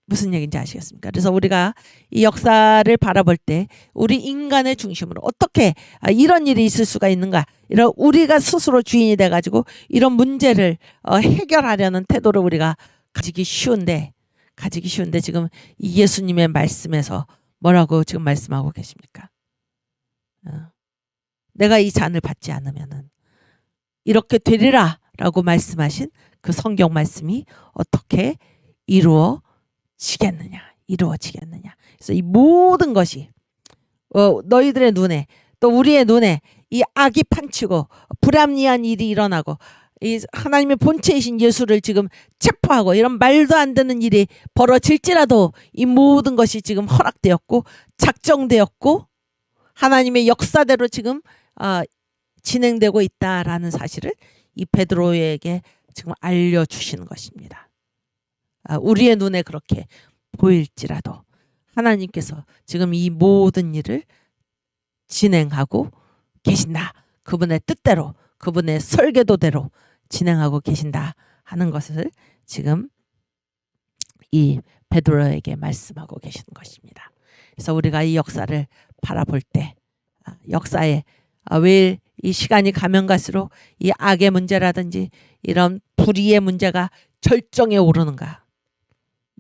무슨 얘기인지 아시겠습니까? 그래서 우리가 이 역사를 바라볼 때 우리 인간의 중심으로 어떻게 이런 일이 있을 수가 있는가, 이런 우리가 스스로 주인이 돼가지고 이런 문제를 해결하려는 태도를 우리가 가지기 쉬운데 지금 이 예수님의 말씀에서 뭐라고 지금 말씀하고 계십니까? 내가 이 잔을 받지 않으면은 이렇게 되리라 라고 말씀하신 그 성경 말씀이 어떻게 이루어지겠느냐. 그래서 이 모든 것이 너희들의 눈에 또 우리의 눈에 이 악이 판치고 불합리한 일이 일어나고 이 하나님의 본체이신 예수를 지금 체포하고 이런 말도 안 되는 일이 벌어질지라도 이 모든 것이 지금 허락되었고 작정되었고 하나님의 역사대로 지금 진행되고 있다라는 사실을 이 베드로에게 지금 알려주시는 것입니다. 우리의 눈에 그렇게 보일지라도 하나님께서 지금 이 모든 일을 진행하고 계신다. 그분의 뜻대로, 그분의 설계도대로 진행하고 계신다 하는 것을 지금 이 베드로에게 말씀하고 계시는 것입니다. 그래서 우리가 이 역사를 바라볼 때 역사에 왜 이 시간이 가면 갈수록 이 악의 문제라든지 이런 불의의 문제가 절정에 오르는가.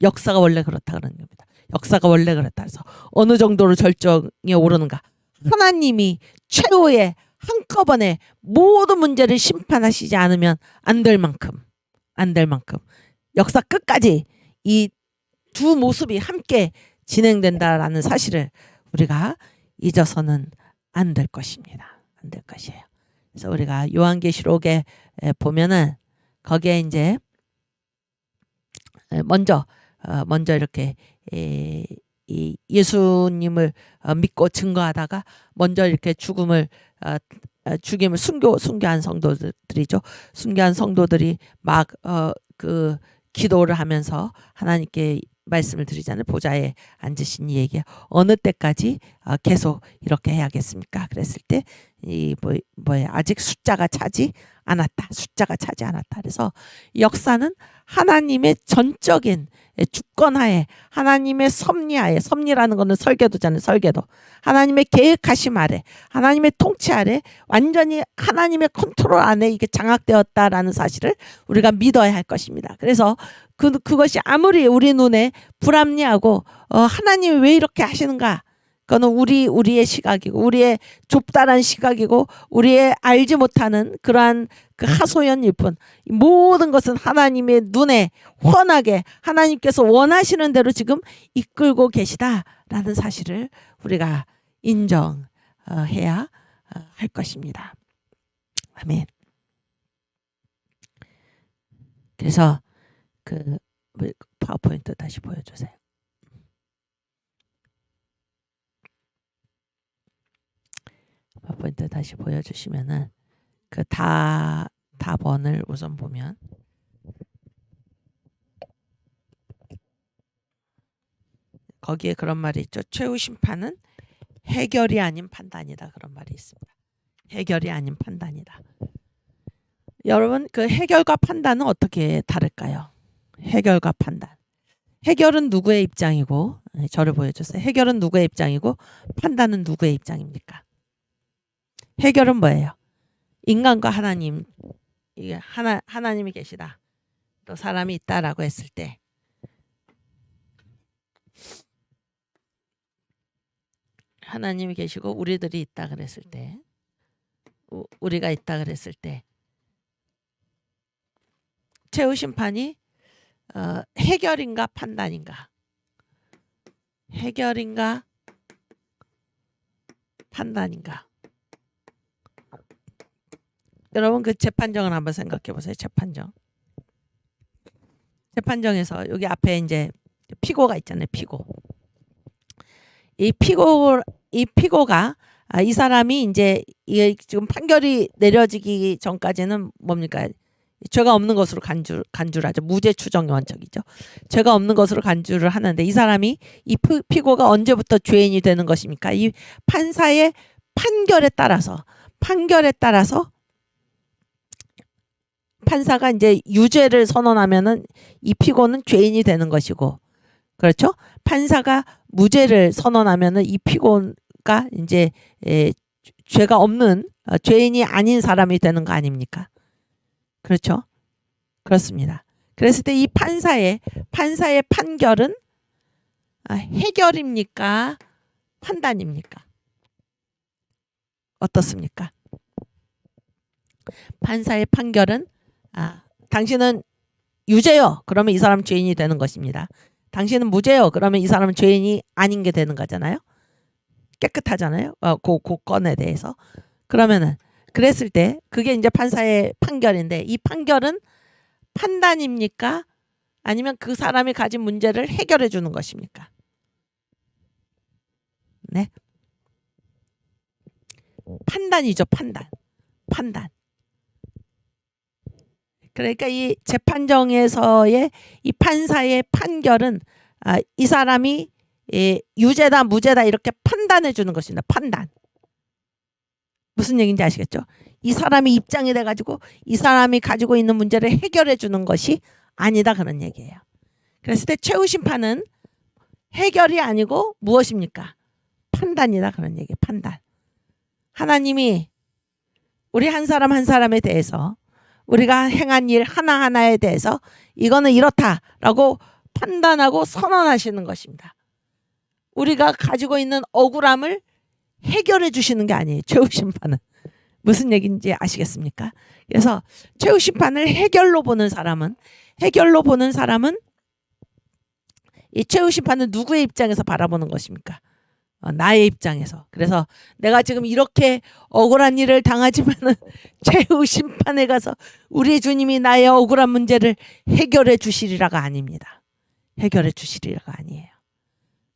역사가 원래 그렇다 그러는 겁니다. 역사가 원래 그렇다 해서 어느 정도로 절정에 오르는가. 하나님이 최후의 한꺼번에 모든 문제를 심판하시지 않으면 안 될 만큼 역사 끝까지 이 두 모습이 함께 진행된다라는 사실을 우리가 잊어서는 안 될 것입니다. 안 될 것이에요. 그래서 우리가 요한계시록에 보면은 거기에 이제 먼저 이렇게 이 예수님을 믿고 증거하다가 먼저 이렇게 죽임을 순교한 성도들이죠. 순교한 성도들이 막 그 기도를 하면서 하나님께 말씀을 드리잖아요. 보좌에 앉으신 이에게 어느 때까지 계속 이렇게 해야겠습니까? 그랬을 때 이 아직 숫자가 차지 않았다. 그래서 역사는 하나님의 전적인 주권하에, 하나님의 섭리하에, 섭리라는 것은 설계도잖아요. 설계도. 하나님의 계획하심 아래, 하나님의 통치 아래 완전히 하나님의 컨트롤 안에 이게 장악되었다라는 사실을 우리가 믿어야 할 것입니다. 그래서 그것이 아무리 우리 눈에 불합리하고 하나님이 왜 이렇게 하시는가? 그거는 우리의 시각이고 우리의 좁다란 시각이고 우리의 알지 못하는 그러한 그 하소연일 뿐, 모든 것은 하나님의 눈에 훤하게 하나님께서 원하시는 대로 지금 이끌고 계시다라는 사실을 우리가 인정해야 할 것입니다. 아멘. 그래서 그 파워포인트 다시 보여주세요. 파워포인트 다시 보여주시면은 그 답원을 우선 보면 거기에 그런 말이 있죠. 최후 심판은 해결이 아닌 판단이다. 그런 말이 있습니다. 해결이 아닌 판단이다. 여러분, 그 해결과 판단은 어떻게 다를까요? 해결과 판단. 해결은 누구의 입장이고, 저를 보여주세요. 해결은 누구의 입장이고 판단은 누구의 입장입니까? 해결은 뭐예요? 인간과 하나님, 이게 하나님이 계시다. 또 사람이 있다라고 했을 때 하나님이 계시고 우리들이 있다 그랬을 때 우리가 있다 그랬을 때 최후 심판이 해결인가 판단인가? 해결인가 판단인가? 여러분 그 재판정을 한번 생각해 보세요. 재판정에서 여기 앞에 이제 피고가 있잖아요. 이 피고가 이 사람이 이제 이게 지금 판결이 내려지기 전까지는 뭡니까? 죄가 없는 것으로 간주를 하죠. 무죄 추정 원칙이죠. 죄가 없는 것으로 간주를 하는데 이 사람이 이 피고가 언제부터 죄인이 되는 것입니까? 이 판사의 판결에 따라서 판사가 이제 유죄를 선언하면은 이 피고는 죄인이 되는 것이고, 그렇죠? 판사가 무죄를 선언하면은 이 피고가 이제 죄가 없는 죄인이 아닌 사람이 되는 거 아닙니까? 그렇죠? 그렇습니다. 그랬을 때 이 판사의 판결은 해결입니까? 판단입니까? 어떻습니까? 판사의 판결은 당신은 유죄요. 그러면 이 사람 죄인이 되는 것입니다. 당신은 무죄요. 그러면 이 사람은 죄인이 아닌 게 되는 거잖아요. 깨끗하잖아요. 그 건에 대해서. 그러면은 그랬을 때 그게 이제 판사의 판결인데 이 판결은 판단입니까? 아니면 그 사람이 가진 문제를 해결해 주는 것입니까? 네. 판단이죠. 판단. 그러니까 이 재판정에서의 이 판사의 판결은 이 사람이 유죄다 무죄다 이렇게 판단해 주는 것입니다. 판단. 무슨 얘기인지 아시겠죠? 이 사람이 입장이 돼가지고 이 사람이 가지고 있는 문제를 해결해 주는 것이 아니다 그런 얘기예요. 그랬을 때 최후 심판은 해결이 아니고 무엇입니까? 판단이다 그런 얘기예요. 판단. 하나님이 우리 한 사람 한 사람에 대해서 우리가 행한 일 하나하나에 대해서 이거는 이렇다라고 판단하고 선언하시는 것입니다. 우리가 가지고 있는 억울함을 해결해 주시는 게 아니에요. 최후 심판은. 무슨 얘기인지 아시겠습니까? 그래서 최후 심판을 해결로 보는 사람은 이 최후 심판은 누구의 입장에서 바라보는 것입니까? 나의 입장에서. 그래서 내가 지금 이렇게 억울한 일을 당하지만은 최후 심판에 가서 우리 주님이 나의 억울한 문제를 해결해 주시리라가 아닙니다. 해결해 주시리라가 아니에요.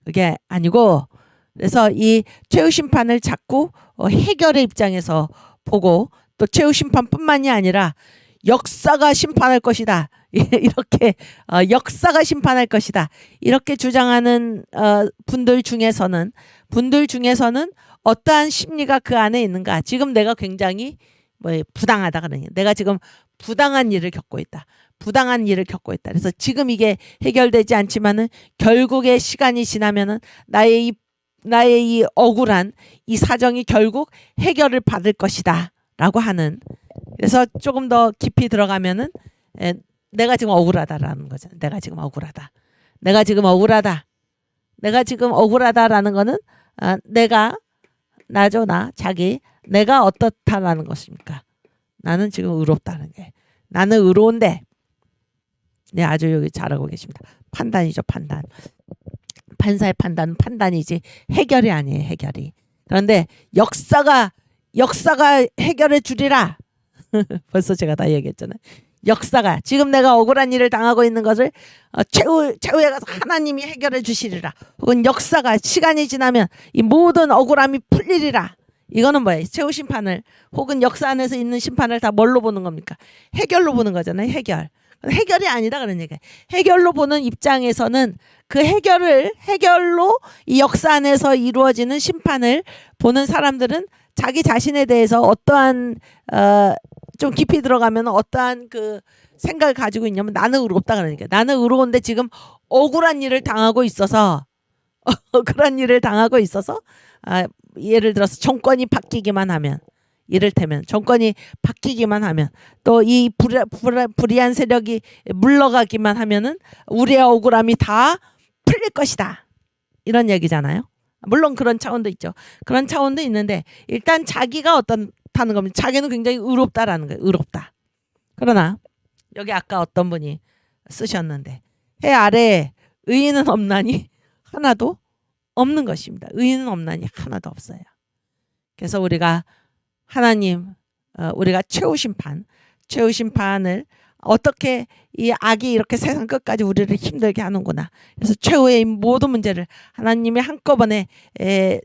그게 아니고, 그래서 이 최후 심판을 자꾸 해결의 입장에서 보고 또 최후 심판뿐만이 아니라 역사가 심판할 것이다. 이렇게 역사가 심판할 것이다. 이렇게 주장하는 분들 중에서는 어떠한 심리가 그 안에 있는가? 지금 내가 굉장히 부당하다 그러니 내가 지금 부당한 일을 겪고 있다. 그래서 지금 이게 해결되지 않지만은 결국에 시간이 지나면은 나의 이 억울한 이 사정이 결국 해결을 받을 것이다라고 하는. 그래서 조금 더 깊이 들어가면은 내가 지금 억울하다라는 거죠. 내가 지금 억울하다라는 거는 내가 내가 어떻다라는 것입니까? 나는 지금 의롭다는 게. 나는 의로운데 네, 아주 여기 잘하고 계십니다. 판단이죠. 판단. 판사의 판단은 판단이지 해결이 아니에요. 해결이. 그런데 역사가 해결해 주리라. 벌써 제가 다 얘기했잖아요. 역사가 지금 내가 억울한 일을 당하고 있는 것을 최후에 가서 하나님이 해결해 주시리라. 혹은 역사가 시간이 지나면 이 모든 억울함이 풀리리라. 이거는 뭐예요? 최후 심판을 혹은 역사 안에서 있는 심판을 다 뭘로 보는 겁니까? 해결로 보는 거잖아요. 해결. 해결이 아니다 그런 얘기예요. 해결로 보는 입장에서는 그 해결로 이 역사 안에서 이루어지는 심판을 보는 사람들은 자기 자신에 대해서 어떠한 좀 깊이 들어가면 어떠한 그 생각을 가지고 있냐면 나는 의롭다 그러니까 나는 의로운데 지금 억울한 일을 당하고 있어서 그런 일을 당하고 있어서 예를 들어서 정권이 바뀌기만 하면 이를테면 정권이 바뀌기만 하면 또 이 불의한 세력이 물러가기만 하면은 우리의 억울함이 다 풀릴 것이다. 이런 얘기잖아요. 물론 그런 차원도 있죠. 그런 차원도 있는데 일단 자기가 어떻다는 겁니다. 자기는 굉장히 의롭다라는 거예요. 의롭다. 그러나 여기 아까 어떤 분이 쓰셨는데 해 아래에 의인은 없나니 하나도 없는 것입니다. 의인은 없나니 하나도 없어요. 그래서 우리가 하나님 우리가 최후 심판을 어떻게 이 악이 이렇게 세상 끝까지 우리를 힘들게 하는구나. 그래서 최후의 모든 문제를 하나님이 한꺼번에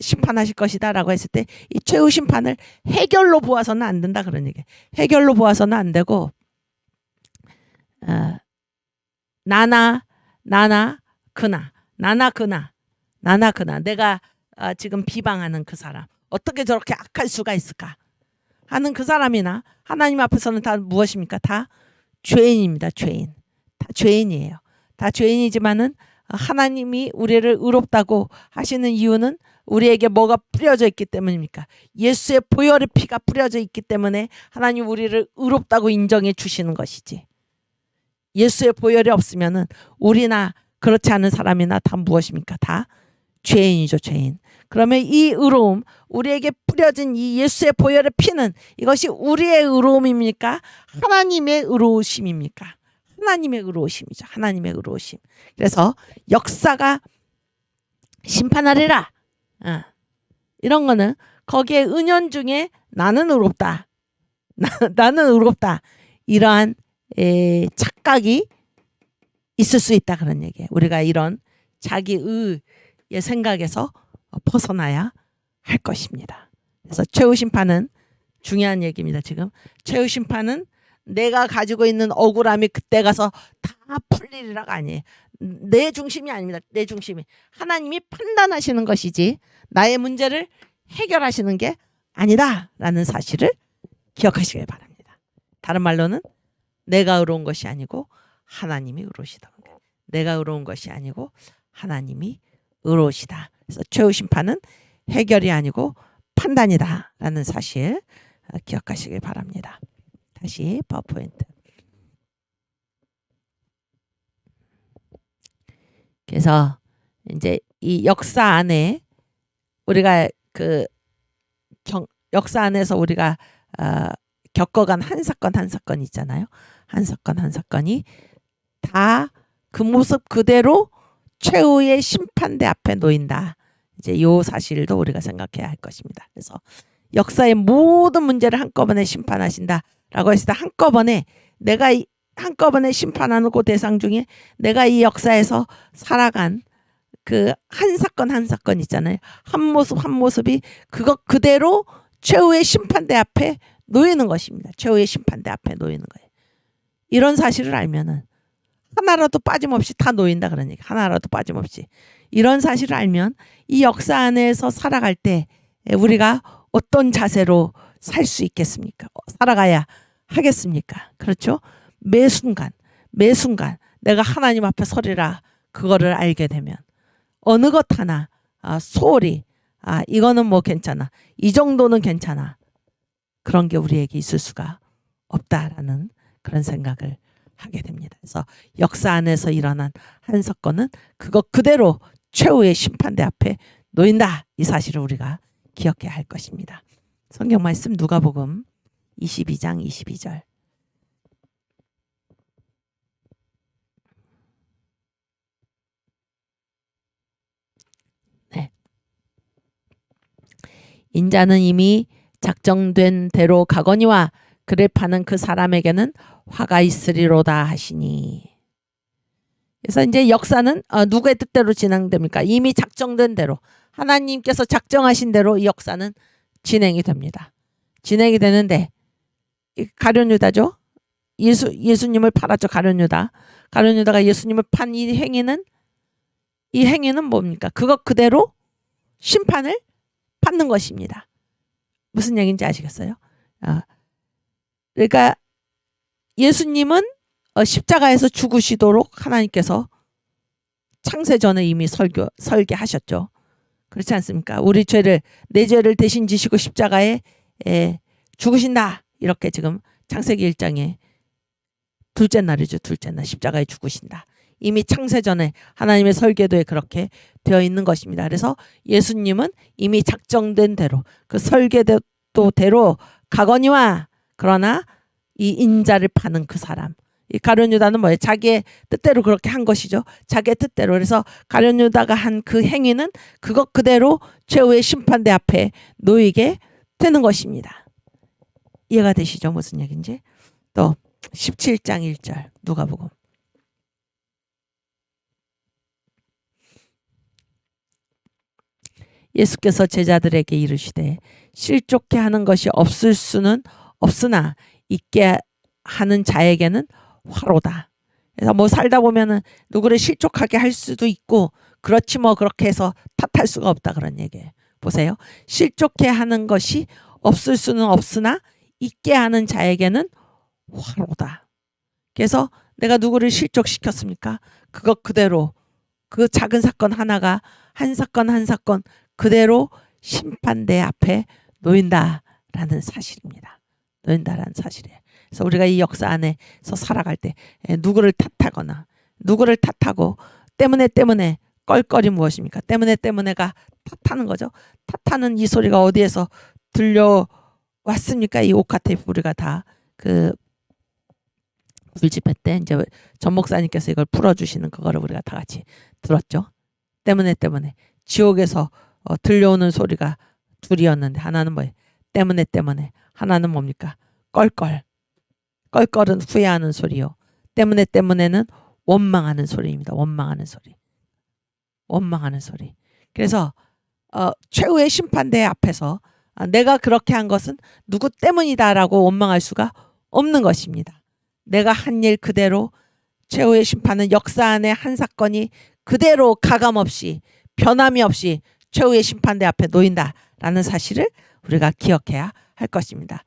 심판하실 것이다 라고 했을 때 이 최후 심판을 해결로 보아서는 안 된다 그런 얘기예요. 해결로 보아서는 안 되고 나나 그나 내가 지금 비방하는 그 사람 어떻게 저렇게 악할 수가 있을까 하는 그 사람이나 하나님 앞에서는 다 무엇입니까? 다 죄인입니다. 죄인. 다 죄인이에요. 다 죄인이지만은 하나님이 우리를 의롭다고 하시는 이유는 우리에게 뭐가 뿌려져 있기 때문입니까? 예수의 보혈의 피가 뿌려져 있기 때문에 하나님 우리를 의롭다고 인정해 주시는 것이지. 예수의 보혈이 없으면은 우리나 그렇지 않은 사람이나 다 무엇입니까? 다 죄인이죠. 죄인. 그러면 이 의로움 우리에게 뿌려진 이 예수의 보혈의 피는 이것이 우리의 의로움입니까? 하나님의 의로우심입니까? 하나님의 의로우심이죠. 하나님의 의로우심. 그래서 역사가 심판하리라. 이런 거는 거기에 은연중에 나는 의롭다. 나는 의롭다. 이러한 착각이 있을 수 있다 그런 얘기예요. 우리가 이런 자기의 생각에서 벗어나야 할 것입니다. 그래서 최후 심판은 중요한 얘기입니다. 지금 최후 심판은 내가 가지고 있는 억울함이 그때 가서 다 풀리리라가 아니에요. 내 중심이 아닙니다. 내 중심이 하나님이 판단하시는 것이지 나의 문제를 해결하시는 게 아니다라는 사실을 기억하시길 바랍니다. 다른 말로는 내가 의로운 것이 아니고 하나님이 의로우시다. 내가 의로운 것이 아니고 하나님이 의로우시다. 그래서 최후 심판은 해결이 아니고 판단이다라는 사실 기억하시길 바랍니다. 다시 파워포인트. 그래서 이제 이 역사 안에 우리가 역사 안에서 우리가 겪어간 한 사건 있잖아요. 한 사건이 다 그 모습 그대로 최후의 심판대 앞에 놓인다. 이제 요 사실도 우리가 생각해야 할 것입니다. 그래서 역사의 모든 문제를 한꺼번에 심판하신다라고 했을 때 내가 한꺼번에 심판하는 그 대상 중에 내가 이 역사에서 살아간 그 한 사건 있잖아요. 한 모습이 그것 그대로 최후의 심판대 앞에 놓이는 것입니다. 최후의 심판대 앞에 놓이는 거예요. 이런 사실을 알면은 하나라도 빠짐없이 다 놓인다 그런 얘기. 하나라도 빠짐없이. 이런 사실을 알면 이 역사 안에서 살아갈 때 우리가 어떤 자세로 살 수 있겠습니까? 살아가야 하겠습니까? 그렇죠? 매 순간 내가 하나님 앞에 서리라 그거를 알게 되면 어느 것 하나 소홀히 이거는 뭐 괜찮아. 이 정도는 괜찮아. 그런 게 우리에게 있을 수가 없다라는 그런 생각을 하게 됩니다. 그래서 역사 안에서 일어난 한 사건은 그거 그대로 최후의 심판대 앞에 놓인다. 이 사실을 우리가 기억해야 할 것입니다. 성경 말씀 누가복음 22장 22절. 네. 인자는 이미 작정된 대로 가거니와 그를 파는 그 사람에게는 화가 있으리로다 하시니. 그래서 이제 역사는 누구의 뜻대로 진행됩니까? 이미 작정된 대로 하나님께서 작정하신 대로 이 역사는 진행이 됩니다. 진행이 되는데 가룟유다죠. 예수님을 팔았죠. 가룟유다가 예수님을 판 이 행위는 뭡니까? 그것 그대로 심판을 받는 것입니다. 무슨 얘기인지 아시겠어요? 그러니까 예수님은 십자가에서 죽으시도록 하나님께서 창세전에 이미 설계하셨죠. 그렇지 않습니까? 내 죄를 대신 지시고 십자가에 죽으신다. 이렇게 지금 창세기 1장에 둘째 날이죠. 둘째 날 십자가에 죽으신다. 이미 창세전에 하나님의 설계도에 그렇게 되어 있는 것입니다. 그래서 예수님은 이미 작정된 대로 그 설계도대로 가거니와 그러나 이 인자를 파는 그 사람, 이 가룟유다는 뭐예요? 자기의 뜻대로 그렇게 한 것이죠. 자기의 뜻대로. 그래서 가룟유다가 한 그 행위는 그것 그대로 최후의 심판대 앞에 놓이게 되는 것입니다. 이해가 되시죠? 무슨 얘기인지. 또 17장 1절 누가복음. 예수께서 제자들에게 이르시되 실족케 하는 것이 없을 수는 없으나 있게 하는 자에게는 화로다. 그래서 뭐 살다 보면은 누구를 실족하게 할 수도 있고 그렇지 뭐 그렇게 해서 탓할 수가 없다 그런 얘기예요. 보세요. 실족케 하는 것이 없을 수는 없으나 있게 하는 자에게는 화로다. 그래서 내가 누구를 실족시켰습니까? 그것 그대로 그 작은 사건 하나가 한 사건 한 사건 그대로 심판대 앞에 놓인다라는 사실입니다. 놓인다라는 사실이에요. 그래서 우리가 이 역사 안에서 살아갈 때 누구를 탓하고 때문에 껄껄이 무엇입니까? 때문에가 탓하는 거죠. 탓하는 이 소리가 어디에서 들려왔습니까? 이 오카테이프 우리가 다 그 불집회 때 이제 전 목사님께서 이걸 풀어주시는 그거를 우리가 다 같이 들었죠. 때문에 지옥에서 들려오는 소리가 둘이었는데 하나는 뭐예요? 때문에 하나는 뭡니까? 껄껄은 후회하는 소리요. 때문에는 원망하는 소리입니다. 원망하는 소리. 그래서 최후의 심판대 앞에서 내가 그렇게 한 것은 누구 때문이다라고 원망할 수가 없는 것입니다. 내가 한 일 그대로 최후의 심판은 역사 안에 한 사건이 그대로 가감없이 변함이 없이 최후의 심판대 앞에 놓인다라는 사실을 우리가 기억해야 할 것입니다.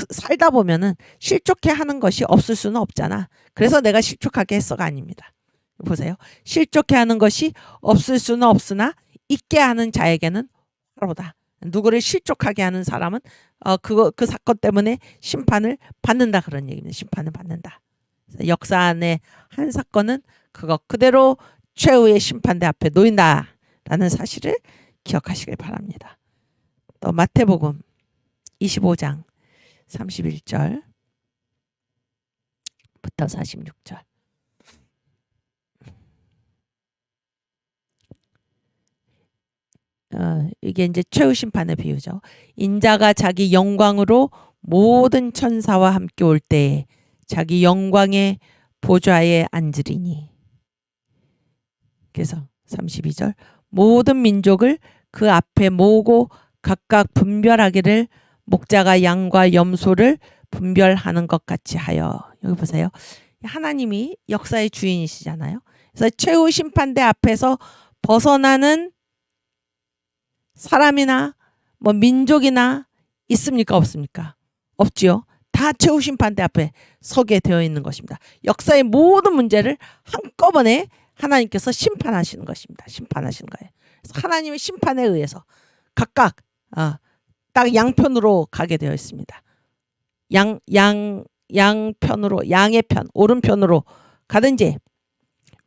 살다 보면은 실족해 하는 것이 없을 수는 없잖아. 그래서 내가 실족하게 했어가 아닙니다. 보세요. 실족해 하는 것이 없을 수는 없으나 있게 하는 자에게는 화로다. 누구를 실족하게 하는 사람은 그 사건 때문에 심판을 받는다 그런 얘기입니다. 심판을 받는다. 역사 안에 한 사건은 그거 그대로 최후의 심판대 앞에 놓인다라는 사실을 기억하시길 바랍니다. 또 마태복음 25장 31절부터 46절. 이게 이제 최후 심판의 비유죠. 인자가 자기 영광으로 모든 천사와 함께 올 때에 자기 영광의 보좌에 앉으리니. 그래서 32절 모든 민족을 그 앞에 모으고 각각 분별하기를 목자가 양과 염소를 분별하는 것 같이 하여. 여기 보세요. 하나님이 역사의 주인이시잖아요. 그래서 최후 심판대 앞에서 벗어나는 사람이나 뭐 민족이나 있습니까? 없습니까? 없지요. 다 최후 심판대 앞에 서게 되어 있는 것입니다. 역사의 모든 문제를 한꺼번에 하나님께서 심판하시는 것입니다. 심판하시는 거예요. 그래서 하나님의 심판에 의해서 각각 딱 양편으로 가게 되어 있습니다. 양편으로 양의 편 오른편으로 가든지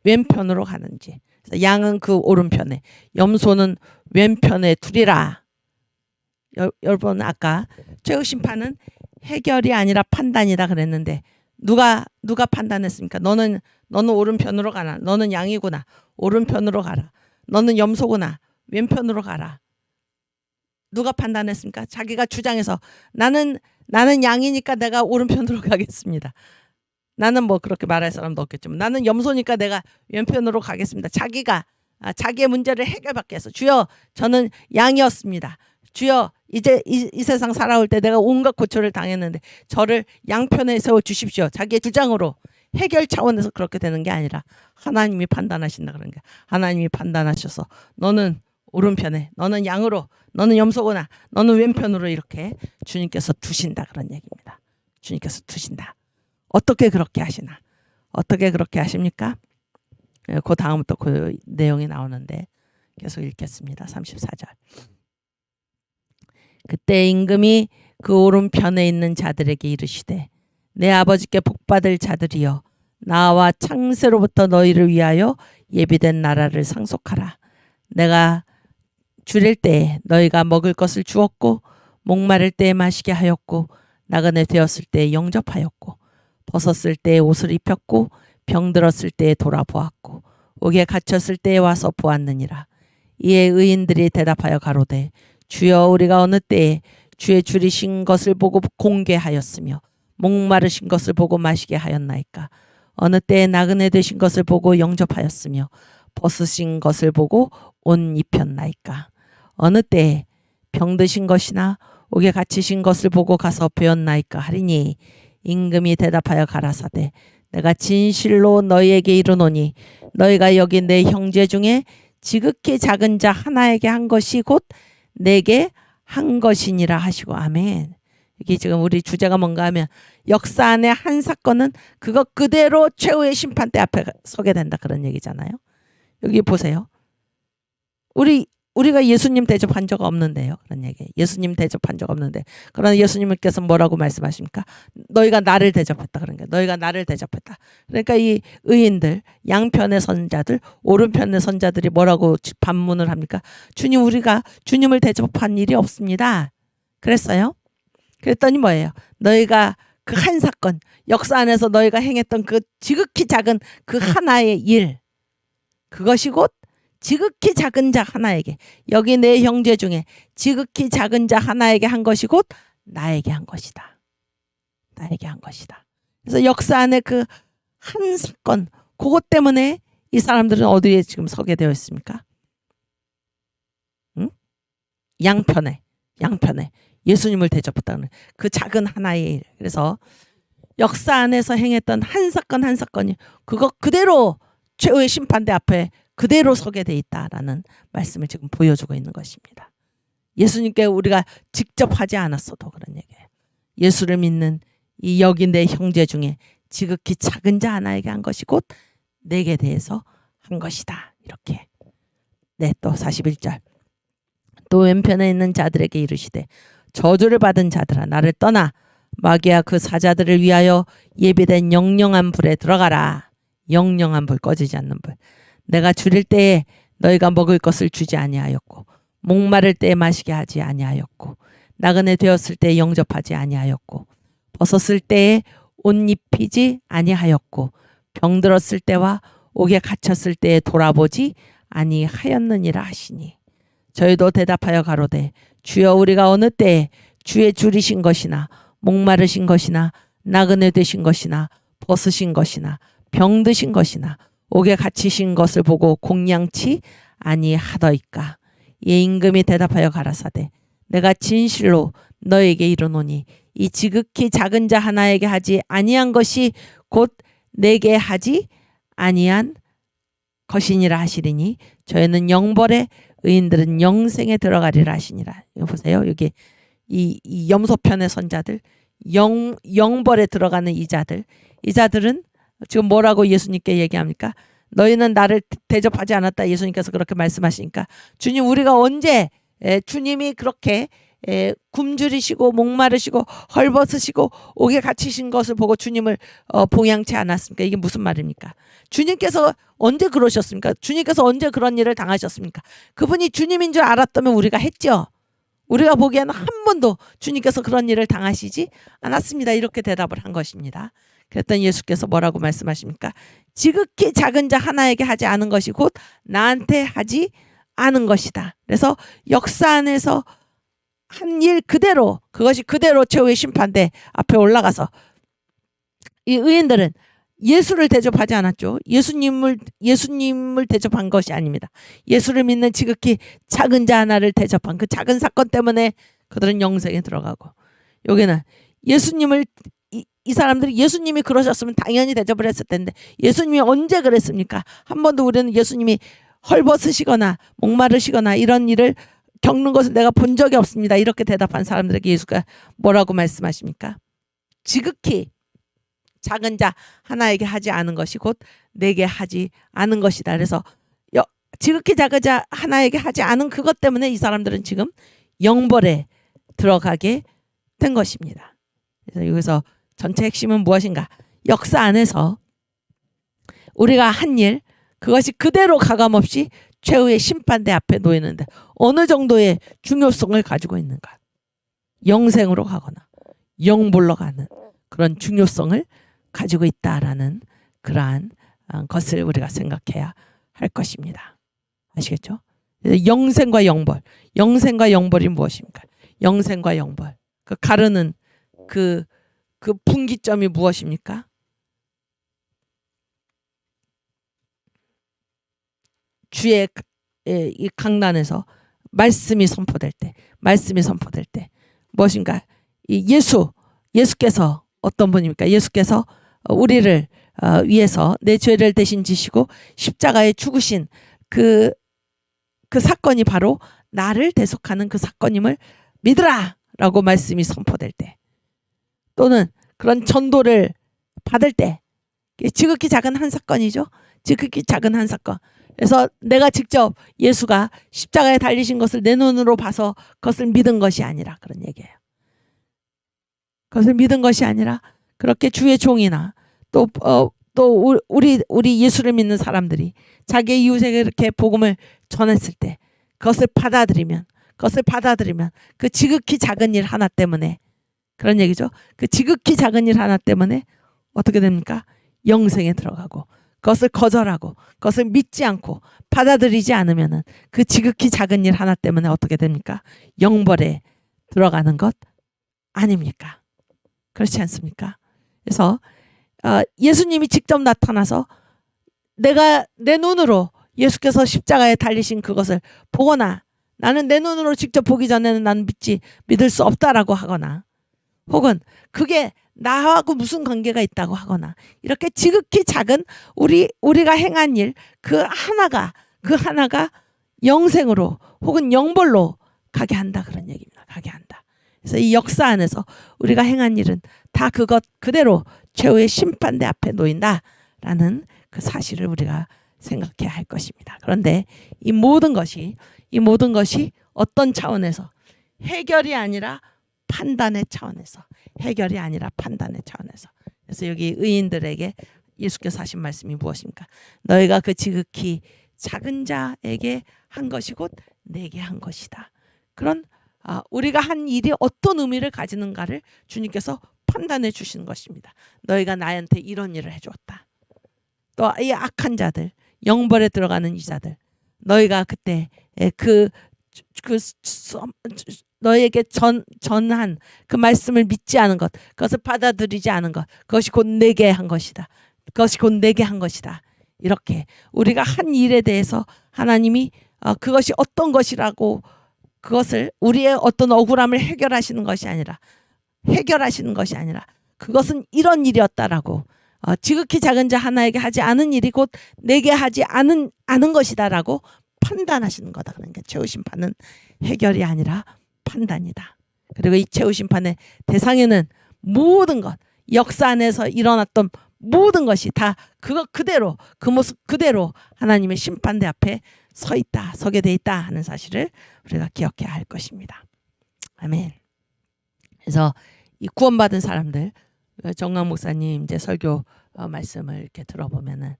왼편으로 가는지. 양은 그 오른편에 염소는 왼편에 두리라. 여러분 아까 최후 심판은 해결이 아니라 판단이다 그랬는데 누가 판단했습니까? 너는 오른편으로 가라. 너는 양이구나. 오른편으로 가라. 너는 염소구나. 왼편으로 가라. 누가 판단했습니까? 자기가 주장해서 나는 양이니까 내가 오른편으로 가겠습니다. 나는 뭐 그렇게 말할 사람도 없겠지만 나는 염소니까 내가 왼편으로 가겠습니다. 자기가 자기의 문제를 해결받기 위해서 주여 저는 양이었습니다. 주여 이제 이 세상 살아올 때 내가 온갖 고초를 당했는데 저를 양편에 세워주십시오. 자기의 주장으로 해결 차원에서 그렇게 되는 게 아니라 하나님이 판단하신다 그런 게, 하나님이 판단하셔서 너는 오른편에, 너는 양으로, 너는 염소구나, 너는 왼편으로 이렇게 주님께서 두신다 그런 얘기입니다. 주님께서 두신다. 어떻게 그렇게 하시나? 어떻게 그렇게 하십니까? 그 다음부터 그 내용이 나오는데 계속 읽겠습니다. 34절. 그때 임금이 그 오른편에 있는 자들에게 이르시되 내 아버지께 복받을 자들이여 나와 창세로부터 너희를 위하여 예비된 나라를 상속하라. 내가 줄일 때에 너희가 먹을 것을 주었고 목마를 때에 마시게 하였고 나그네 되었을 때에 영접하였고 벗었을 때에 옷을 입혔고 병들었을 때에 돌아보았고 옥에 갇혔을 때에 와서 보았느니라. 이에 의인들이 대답하여 가로되 주여 우리가 어느 때에 주의 줄이신 것을 보고 공개하였으며 목마르신 것을 보고 마시게 하였나이까. 어느 때에 나그네 되신 것을 보고 영접하였으며 벗으신 것을 보고 옷 입혔나이까. 어느 때에 병드신 것이나 옥에 갇히신 것을 보고 가서 배웠나이까 하리니 임금이 대답하여 가라사대 내가 진실로 너희에게 이르노니 너희가 여기 내 형제 중에 지극히 작은 자 하나에게 한 것이 곧 내게 한 것이니라 하시고. 아멘. 이게 지금 우리 주제가 뭔가 하면 역사 안에 한 사건은 그거 그대로 최후의 심판대 앞에 서게 된다 그런 얘기잖아요. 여기 보세요. 우리가 예수님 대접한 적 없는데요. 그런 얘기. 예수님 대접한 적 없는데. 그러나 예수님께서 뭐라고 말씀하십니까? 너희가 나를 대접했다. 그런 게. 너희가 나를 대접했다. 그러니까 이 의인들, 양편의 선자들, 오른편의 선자들이 뭐라고 반문을 합니까? 주님, 우리가 주님을 대접한 일이 없습니다. 그랬어요? 그랬더니 뭐예요? 너희가 그 한 사건, 역사 안에서 너희가 행했던 그 지극히 작은 그 하나의 일, 그것이 곧 지극히 작은 자 하나에게, 여기 내 형제 중에 지극히 작은 자 하나에게 한 것이 곧 나에게 한 것이다. 나에게 한 것이다. 그래서 역사 안에 그 한 사건, 그것 때문에 이 사람들은 어디에 지금 서게 되어 있습니까? 응? 양편에 예수님을 대접했다는 그 작은 하나의 일. 그래서 역사 안에서 행했던 한 사건 한 사건이 그거 그대로 최후의 심판대 앞에 그대로 서게 돼 있다라는 말씀을 지금 보여주고 있는 것입니다. 예수님께 우리가 직접 하지 않았어도 그런 얘기예요. 예수를 믿는 이 여기 내 형제 중에 지극히 작은 자 하나에게 한 것이 곧 내게 대해서 한 것이다. 이렇게. 네, 또 41절. 또 왼편에 있는 자들에게 이르시되 저주를 받은 자들아 나를 떠나 마귀와 그 사자들을 위하여 예비된 영영한 불에 들어가라. 영영한 불, 꺼지지 않는 불. 내가 줄일 때에 너희가 먹을 것을 주지 아니하였고 목마를 때에 마시게 하지 아니하였고 나그네 되었을 때에 영접하지 아니하였고 벗었을 때에 옷 입히지 아니하였고 병들었을 때와 옥에 갇혔을 때에 돌아보지 아니하였느니라 하시니. 저희도 대답하여 가로되 주여 우리가 어느 때에 주의 줄이신 것이나 목마르신 것이나 나그네 되신 것이나 벗으신 것이나 병드신 것이나 옥에 갇히신 것을 보고 공양치 아니하더이까. 이 임금이 대답하여 가라사대 내가 진실로 너에게 이르노니 이 지극히 작은 자 하나에게 하지 아니한 것이 곧 내게 하지 아니한 것이니라 하시리니 저희는 영벌에 의인들은 영생에 들어가리라 하시니라. 이거 보세요. 여기 이 염소편의 선자들, 영벌에 들어가는 이 자들은 지금 뭐라고 예수님께 얘기합니까? 너희는 나를 대접하지 않았다. 예수님께서 그렇게 말씀하시니까 주님 우리가 언제 주님이 그렇게 굶주리시고 목마르시고 헐벗으시고 옥에 갇히신 것을 보고 주님을 봉양치 않았습니까? 이게 무슨 말입니까? 주님께서 언제 그러셨습니까? 주님께서 언제 그런 일을 당하셨습니까? 그분이 주님인 줄 알았다면 우리가 했죠. 우리가 보기에는 한 번도 주님께서 그런 일을 당하시지 않았습니다. 이렇게 대답을 한 것입니다. 그랬더니 예수께서 뭐라고 말씀하십니까? 지극히 작은 자 하나에게 하지 않은 것이 곧 나한테 하지 않은 것이다. 그래서 역사 안에서 한 일 그대로, 그것이 그대로 최후의 심판대 앞에 올라가서 이 의인들은 예수를 대접하지 않았죠. 예수님을 대접한 것이 아닙니다. 예수를 믿는 지극히 작은 자 하나를 대접한 그 작은 사건 때문에 그들은 영생에 들어가고, 여기는 예수님을 이 사람들이 예수님이 그러셨으면 당연히 대접을 했을 텐데 예수님이 언제 그랬습니까? 한 번도 우리는 예수님이 헐벗으시거나 목마르시거나 이런 일을 겪는 것을 내가 본 적이 없습니다. 이렇게 대답한 사람들에게 예수가 뭐라고 말씀하십니까? 지극히 작은 자 하나에게 하지 않은 것이 곧 내게 하지 않은 것이다. 그래서 지극히 작은 자 하나에게 하지 않은 그것 때문에 이 사람들은 지금 영벌에 들어가게 된 것입니다. 그래서 여기서 전체 핵심은 무엇인가? 역사 안에서 우리가 한 일, 그것이 그대로 가감없이 최후의 심판대 앞에 놓이는데 어느 정도의 중요성을 가지고 있는가? 영생으로 가거나 영벌로 가는 그런 중요성을 가지고 있다라는 그러한 것을 우리가 생각해야 할 것입니다. 아시겠죠? 영생과 영벌, 영생과 영벌이 무엇입니까? 영생과 영벌, 그 가르는 그 분기점이 무엇입니까? 주의 이 강단에서 말씀이 선포될 때 무엇인가? 이 예수께서 어떤 분입니까? 예수께서 우리를 위해서 내 죄를 대신 지시고 십자가에 죽으신 그 사건이 바로 나를 대속하는 그 사건임을 믿으라 라고 말씀이 선포될 때, 또는 그런 전도를 받을 때, 지극히 작은 한 사건이죠. 지극히 작은 한 사건. 그래서 내가 직접 예수가 십자가에 달리신 것을 내 눈으로 봐서 그것을 믿은 것이 아니라, 그런 얘기예요. 그것을 믿은 것이 아니라 그렇게 주의 종이나 또 우리 예수를 믿는 사람들이 자기의 이웃에게 이렇게 복음을 전했을 때 그것을 받아들이면 그 지극히 작은 일 하나 때문에, 그런 얘기죠. 그 지극히 작은 일 하나 때문에 어떻게 됩니까? 영생에 들어가고, 그것을 거절하고 그것을 믿지 않고 받아들이지 않으면은 그 지극히 작은 일 하나 때문에 어떻게 됩니까? 영벌에 들어가는 것 아닙니까? 그렇지 않습니까? 그래서 예수님이 직접 나타나서 내가 내 눈으로 예수께서 십자가에 달리신 그것을 보거나, 나는 내 눈으로 직접 보기 전에는 나는 믿을 수 없다라고 하거나, 혹은 그게 나하고 무슨 관계가 있다고 하거나, 이렇게 지극히 작은 우리가 행한 일 그 하나가 영생으로 혹은 영벌로 가게 한다, 그런 얘기입니다. 가게 한다. 그래서 이 역사 안에서 우리가 행한 일은 다 그것 그대로 최후의 심판대 앞에 놓인다라는 그 사실을 우리가 생각해야 할 것입니다. 그런데 이 모든 것이 어떤 차원에서, 해결이 아니라 판단의 차원에서, 그래서 여기 의인들에게 예수께서 하신 말씀이 무엇입니까? 너희가 그 지극히 작은 자에게 한 것이 곧 내게 한 것이다. 그런 우리가 한 일이 어떤 의미를 가지는가를 주님께서 판단해 주시는 것입니다. 너희가 나한테 이런 일을 해주었다. 또 이 악한 자들, 영벌에 들어가는 이 자들, 너희가 그때 너에게 전한 그 말씀을 믿지 않은 것, 그것을 받아들이지 않은 것, 그것이 곧 내게 한 것이다. 이렇게 우리가 한 일에 대해서 하나님이 그것이 어떤 것이라고, 그것을 우리의 어떤 억울함을 해결하시는 것이 아니라 그것은 이런 일이었다라고, 지극히 작은 자 하나에게 하지 않은 일이 곧 내게 하지 않은 것이다라고 판단하시는 거다. 그러니까 최후 심판은 해결이 아니라 판단이다. 그리고 이 최후 심판의 대상에는 모든 것, 역사 안에서 일어났던 모든 것이 다 그것 그대로, 그 모습 그대로 하나님의 심판대 앞에 서게 돼 있다 하는 사실을 우리가 기억해야 할 것입니다. 아멘. 그래서 이 구원받은 사람들, 정강 목사님 이제 설교 말씀을 이렇게 들어보면은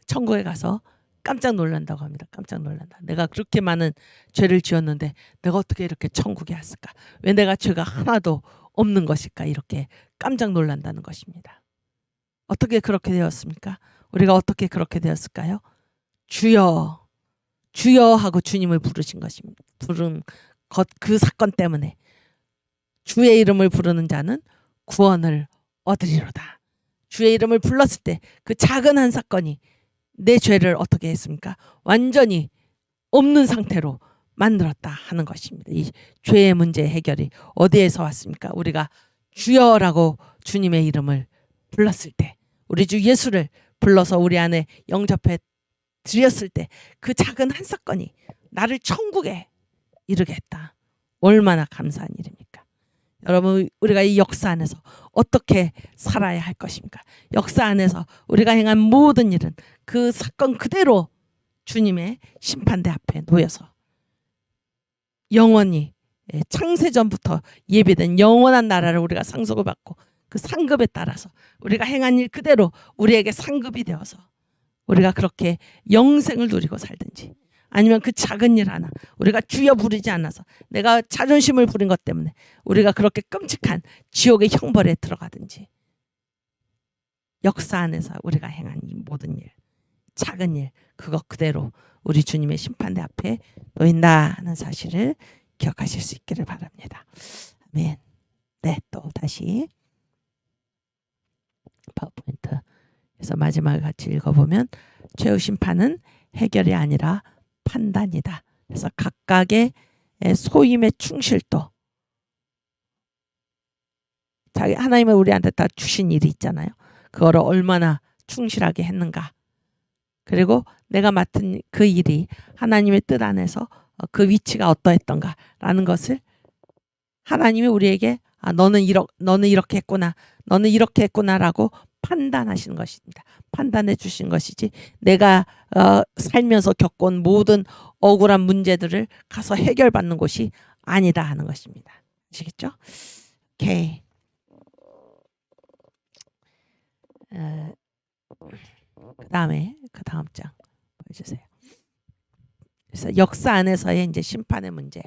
천국에 가서 깜짝 놀란다고 합니다. 깜짝 놀란다. 내가 그렇게 많은 죄를 지었는데 내가 어떻게 이렇게 천국에 왔을까? 왜 내가 죄가 하나도 없는 것일까? 이렇게 깜짝 놀란다는 것입니다. 어떻게 그렇게 되었습니까? 우리가 어떻게 그렇게 되었을까요? 주여, 주여 하고 주님을 부르신 것입니다. 부른 것, 그 사건 때문에 주의 이름을 부르는 자는 구원을 얻으리로다. 주의 이름을 불렀을 때 그 작은 한 사건이 내 죄를 어떻게 했습니까? 완전히 없는 상태로 만들었다 하는 것입니다. 이 죄의 문제 해결이 어디에서 왔습니까? 우리가 주여라고 주님의 이름을 불렀을 때, 우리 주 예수를 불러서 우리 안에 영접해 드렸을 때 그 작은 한 사건이 나를 천국에 이르게 했다. 얼마나 감사한 일입니까? 여러분, 우리가 이 역사 안에서 어떻게 살아야 할 것입니까? 역사 안에서 우리가 행한 모든 일은 그 사건 그대로 주님의 심판대 앞에 놓여서 영원히 창세전부터 예비된 영원한 나라를 우리가 상속을 받고 그 상급에 따라서 우리가 행한 일 그대로 우리에게 상급이 되어서 우리가 그렇게 영생을 누리고 살든지, 아니면 그 작은 일 하나 우리가 주여 부르지 않아서 내가 자존심을 부린 것 때문에 우리가 그렇게 끔찍한 지옥의 형벌에 들어가든지, 역사 안에서 우리가 행한 이 모든 일, 작은 일, 그것 그대로 우리 주님의 심판대 앞에 놓인다는 사실을 기억하실 수 있기를 바랍니다. 아멘. 네, 또 다시 파워포인트. 그래서 마지막을 같이 읽어보면, 최후 심판은 해결이 아니라 판단이다. 그래서 각각의 소임의 충실도, 자기 하나님은 우리한테 다 주신 일이 있잖아요. 그거를 얼마나 충실하게 했는가, 그리고 내가 맡은 그 일이 하나님의 뜻 안에서 그 위치가 어떠했던가라는 것을 하나님이 우리에게 너는 이렇게 했구나, 너는 이렇게 했구나라고 판단하시는 것입니다. 판단해 주신 것이지 내가 살면서 겪은 모든 억울한 문제들을 가서 해결받는 곳이 아니다 하는 것입니다. 아시겠죠? 오케이. 그 다음 장 보여주세요. 그래서 역사 안에서의 이제 심판의 문제,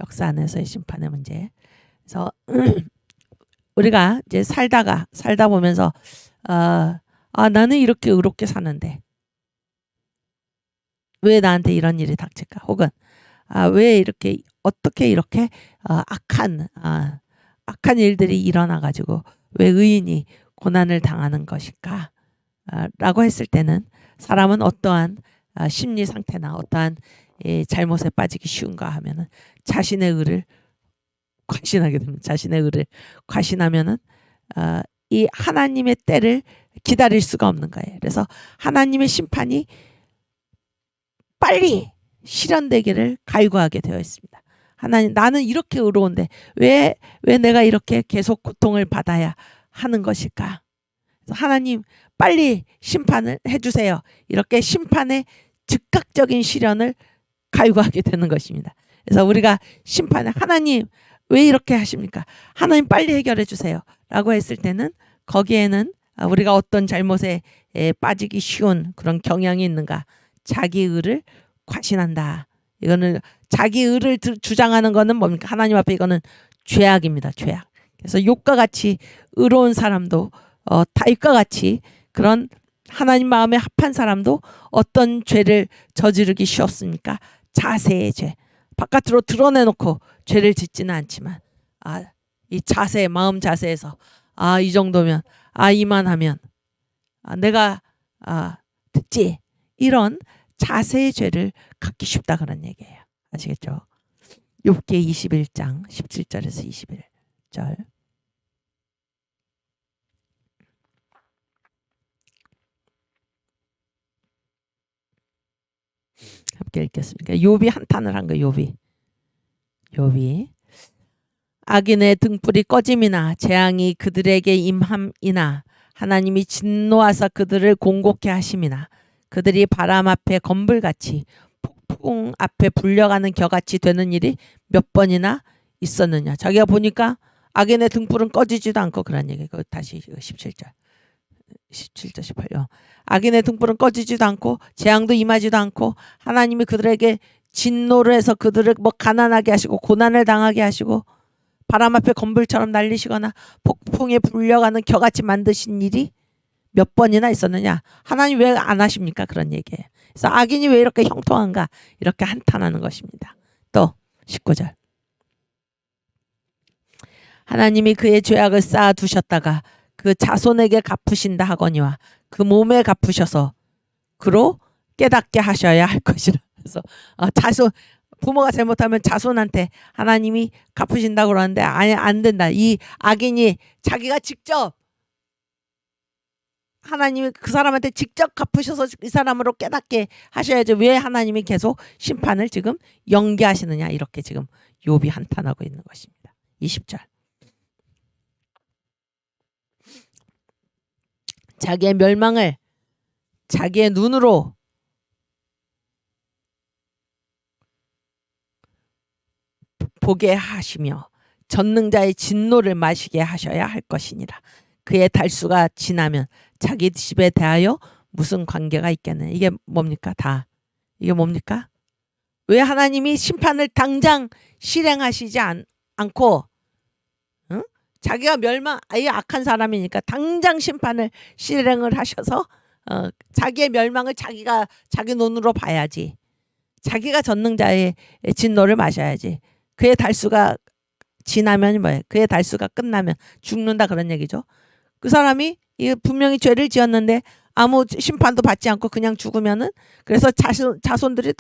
역사 안에서의 심판의 문제. 그래서 우리가 이제 살다 보면서 나는 이렇게 의롭게 사는데 왜 나한테 이런 일이 닥칠까? 혹은 왜 이렇게 어떻게 이렇게 악한 일들이 일어나 가지고 왜 의인이 고난을 당하는 것일까? 라고 했을 때는 사람은 어떠한 심리 상태나 어떠한 잘못에 빠지기 쉬운가 하면은 자신의 의를 과신하게 됩니다. 자신의 의를 과신하면은 이 하나님의 때를 기다릴 수가 없는 거예요. 그래서 하나님의 심판이 빨리 실현되기를 갈구하게 되어 있습니다. 하나님, 나는 이렇게 의로운데 왜 내가 이렇게 계속 고통을 받아야 하는 것일까? 그래서 하나님, 빨리 심판을 해주세요. 이렇게 심판의 즉각적인 실현을 갈구하게 되는 것입니다. 그래서 우리가 심판에, 하나님 왜 이렇게 하십니까? 하나님 빨리 해결해 주세요 라고 했을 때는 거기에는 우리가 어떤 잘못에 빠지기 쉬운 그런 경향이 있는가? 자기 의를 과신한다. 이거는 자기 의를 주장하는 거는 뭡니까? 하나님 앞에 이거는 죄악입니다. 죄악. 그래서 욥과 같이 의로운 사람도 다윗과 같이 그런 하나님 마음에 합한 사람도 어떤 죄를 저지르기 쉬웠습니까? 자세의 죄. 바깥으로 드러내놓고 죄를 짓지는 않지만 이 자세, 마음 자세에서 이 정도면 이만하면 내가 듣지, 이런 자세의 죄를 갖기 쉽다 그런 얘기예요. 아시겠죠? 욥기 21장 17절에서 21절 함께 읽겠습니다. 욥이 한탄을 한 거예요. 욥이 악인의 등불이 꺼짐이나 재앙이 그들에게 임함이나 하나님이 진노하사 그들을 공곡케 하심이나 그들이 바람 앞에 건불같이 폭풍 앞에 불려가는 겨같이 되는 일이 몇 번이나 있었느냐. 자기가 보니까 악인의 등불은 꺼지지도 않고, 그런 얘기. 다시 17절 18절. 악인의 등불은 꺼지지도 않고 재앙도 임하지도 않고 하나님이 그들에게 진노를 해서 그들을 가난하게 하시고 고난을 당하게 하시고 바람 앞에 건불처럼 날리시거나 폭풍에 불려가는 겨같이 만드신 일이 몇 번이나 있었느냐. 하나님 왜 안 하십니까? 그런 얘기예요. 그래서 악인이 왜 이렇게 형통한가, 이렇게 한탄하는 것입니다. 또 19절. 하나님이 그의 죄악을 쌓아두셨다가 그 자손에게 갚으신다 하거니와 그 몸에 갚으셔서 그로 깨닫게 하셔야 할 것이라. 그래서 자손 부모가 잘못하면 자손한테 하나님이 갚으신다고 그러는데 아니 안 된다. 이 악인이 자기가 직접 하나님이 그 사람한테 직접 갚으셔서 이 사람으로 깨닫게 하셔야죠. 왜 하나님이 계속 심판을 지금 연기하시느냐 이렇게 지금 욥이 한탄하고 있는 것입니다. 20절. 자기의 멸망을 자기의 눈으로 보게 하시며 전능자의 진노를 마시게 하셔야 할 것이니라. 그의 달수가 지나면 자기 집에 대하여 무슨 관계가 있겠느냐. 이게 뭡니까? 다 이게 뭡니까? 왜 하나님이 심판을 당장 실행하시지 않고 응? 자기가 아예 악한 사람이니까 당장 심판을 실행을 하셔서 자기의 멸망을 자기 눈으로 봐야지. 자기가 전능자의 진노를 마셔야지. 그의 달수가 지나면 뭐예요? 그의 달수가 끝나면 죽는다 그런 얘기죠. 그 사람이 분명히 죄를 지었는데 아무 심판도 받지 않고 그냥 죽으면은 그래서 자손들이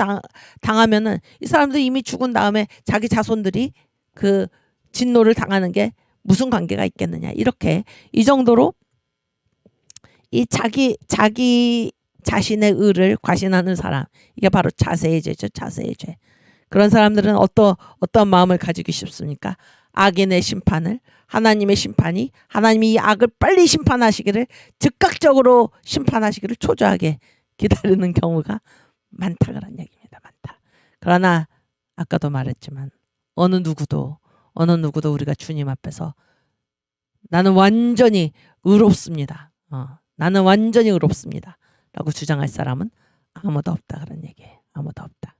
당하면은 이 사람도 이미 죽은 다음에 자기 자손들이 그 진노를 당하는 게 무슨 관계가 있겠느냐. 이렇게 이 정도로 이 자기 자신의 의를 과신하는 사람, 이게 바로 자세의 죄죠. 자세의 죄. 그런 사람들은 어떤 마음을 가지기 쉽습니까? 악인의 심판을, 하나님의 심판이, 하나님이 이 악을 빨리 심판하시기를, 즉각적으로 심판하시기를 초조하게 기다리는 경우가 많다 그런 얘기입니다. 많다. 그러나 아까도 말했지만 어느 누구도 우리가 주님 앞에서 나는 완전히 의롭습니다. 나는 완전히 의롭습니다. 라고 주장할 사람은 아무도 없다 그런 얘기예요. 아무도 없다.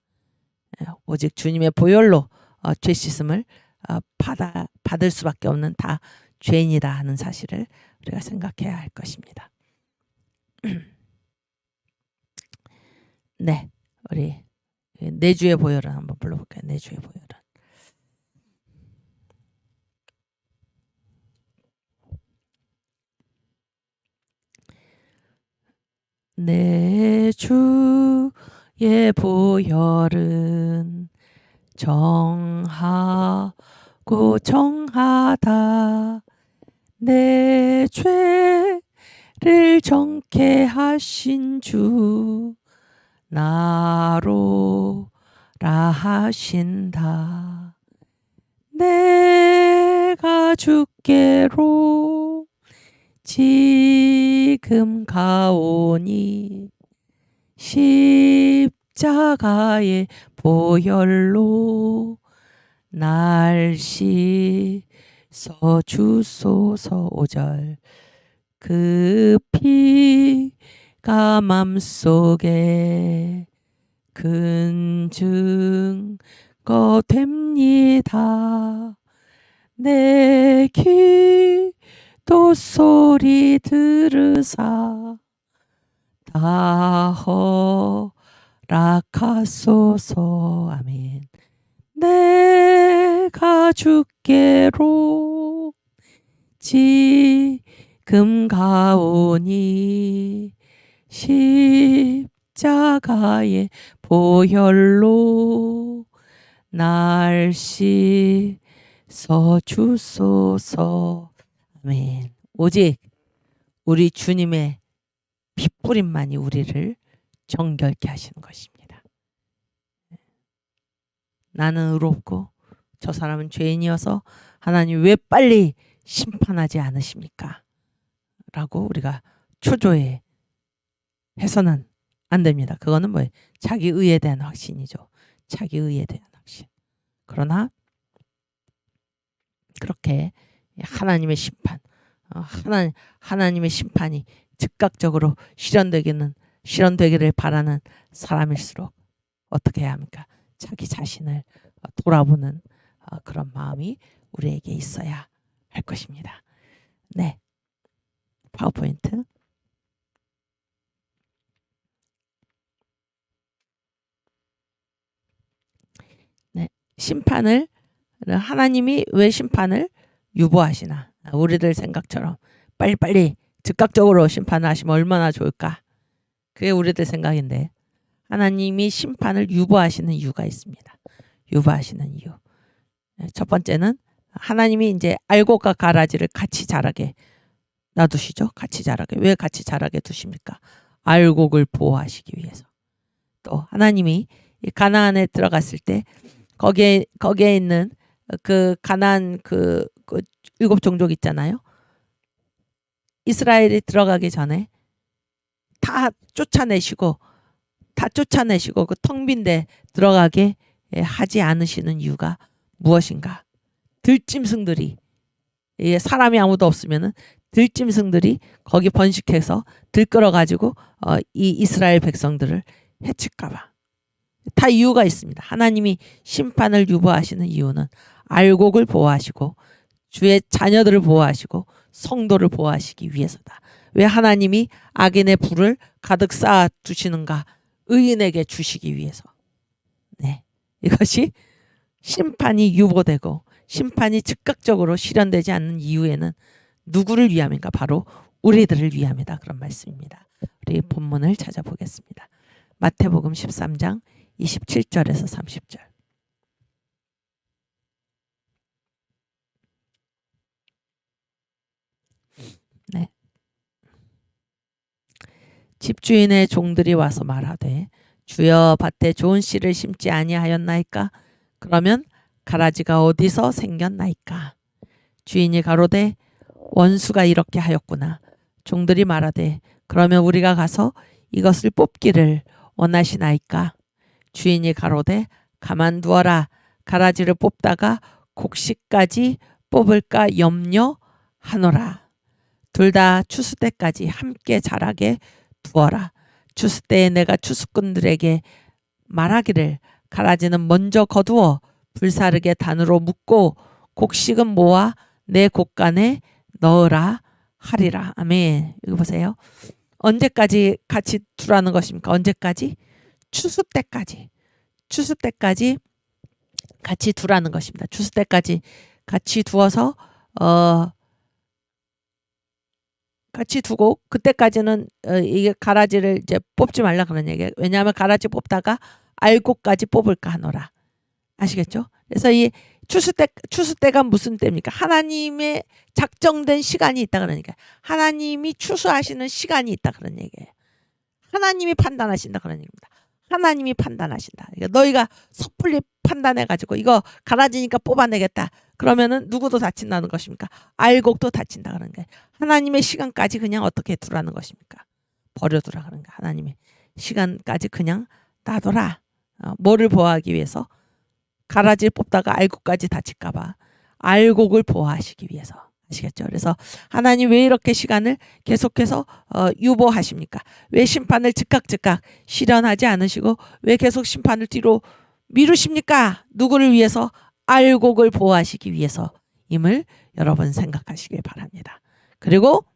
오직 주님의 보혈로 죄 씻음을 받을 수밖에 없는 다 죄인이다 하는 사실을 우리가 생각해야 할 것입니다. 네, 우리 내주의 보혈을 한번 불러볼까요? 내주의 보혈은. 내 주의 보혈은 정하고 정하다. 내 죄를 정케 하신 주 나로라 하신다. 내가 주께로 지금 가오니 십자가의 보혈로 날 씻어 주소서. 5절. 그 피가 맘속에 큰 증거 됩니다. 내 기도 소리 들으사 다 허락하소서. 아멘. 내가 주께로 지금 가오니 십자가의 보혈로 날 씻어 주소서. 아멘. 오직 우리 주님의 핏부림만이 우리를 정결케 하시는 것입니다. 나는 의롭고 저 사람은 죄인이어서 하나님 왜 빨리 심판하지 않으십니까? 라고 우리가 초조해 해서는 안 됩니다. 그거는 뭐예요? 자기 의에 대한 확신이죠. 자기 의에 대한 확신. 그러나 그렇게 하나님의 심판, 하나님의 심판이 즉각적으로 실현되기를 바라는 사람일수록 어떻게 해야 합니까? 자기 자신을 돌아보는 그런 마음이 우리에게 있어야 할 것입니다. 네, 파워포인트. 네, 하나님이 왜 심판을 유보하시나? 우리들 생각처럼 빨리빨리 즉각적으로 심판을 하시면 얼마나 좋을까. 그게 우리들 생각인데 하나님이 심판을 유보하시는 이유가 있습니다. 유보하시는 이유. 첫 번째는 하나님이 이제 알곡과 가라지를 같이 자라게 놔두시죠. 같이 자라게. 왜 같이 자라게 두십니까? 알곡을 보호하시기 위해서. 또 하나님이 가나안에 들어갔을 때 거기에 있는 그 가나안 그 7종족 있잖아요. 이스라엘이 들어가기 전에 다 쫓아내시고 그 텅 빈 데 들어가게 하지 않으시는 이유가 무엇인가? 들짐승들이 사람이 아무도 없으면은 들짐승들이 거기 번식해서 들끓어 가지고 이 이스라엘 백성들을 해칠까봐. 다 이유가 있습니다. 하나님이 심판을 유보하시는 이유는 알곡을 보호하시고 주의 자녀들을 보호하시고 성도를 보호하시기 위해서다. 왜 하나님이 악인의 불을 가득 쌓아 두시는가? 의인에게 주시기 위해서. 네, 이것이 심판이 유보되고 심판이 즉각적으로 실현되지 않는 이유에는 누구를 위함인가? 바로 우리들을 위함이다. 그런 말씀입니다. 우리 본문을 찾아보겠습니다. 마태복음 13장 27절에서 30절. 네. 집주인의 종들이 와서 말하되 주여 밭에 좋은 씨를 심지 아니하였나이까? 그러면 가라지가 어디서 생겼나이까? 주인이 가로되 원수가 이렇게 하였구나. 종들이 말하되 그러면 우리가 가서 이것을 뽑기를 원하시나이까? 주인이 가로되 가만두어라. 가라지를 뽑다가 곡식까지 뽑을까 염려하노라. 둘 다 추수 때까지 함께 자라게 두어라. 추수 때에 내가 추수꾼들에게 말하기를 가라지는 먼저 거두어 불사르게 단으로 묶고 곡식은 모아 내 곡간에 넣으라 하리라. 아멘. 이거 보세요. 언제까지 같이 두라는 것입니까? 언제까지? 추수 때까지. 추수 때까지 같이 두라는 것입니다. 추수 때까지 같이 두어서 같이 두고 그때까지는 이게 가라지를 이제 뽑지 말라 그런 얘기예요. 왜냐하면 가라지 뽑다가 알곡까지 뽑을까 하노라. 아시겠죠? 그래서 이 추수 때가 무슨 때입니까? 하나님의 작정된 시간이 있다 그러니까. 하나님이 추수하시는 시간이 있다 그런 얘기예요. 하나님이 판단하신다 그런 얘기입니다. 하나님이 판단하신다. 그러니까 너희가 섣불리 판단해가지고 이거 가라지니까 뽑아내겠다. 그러면은 누구도 다친다는 것입니까? 알곡도 다친다 그런 거예요. 하나님의 시간까지 그냥 어떻게 두라는 것입니까? 버려두라 그런 거예요. 하나님의 시간까지 그냥 놔둬라. 뭐를 보호하기 위해서? 가라지를 뽑다가 알곡까지 다칠까봐 알곡을 보호하시기 위해서. 아시겠죠? 그래서 하나님 왜 이렇게 시간을 계속해서 유보하십니까? 왜 심판을 즉각 실현하지 않으시고 왜 계속 심판을 뒤로 미루십니까? 누구를 위해서? 알곡을 보호하시기 위해서임을 여러분 생각하시길 바랍니다. 그리고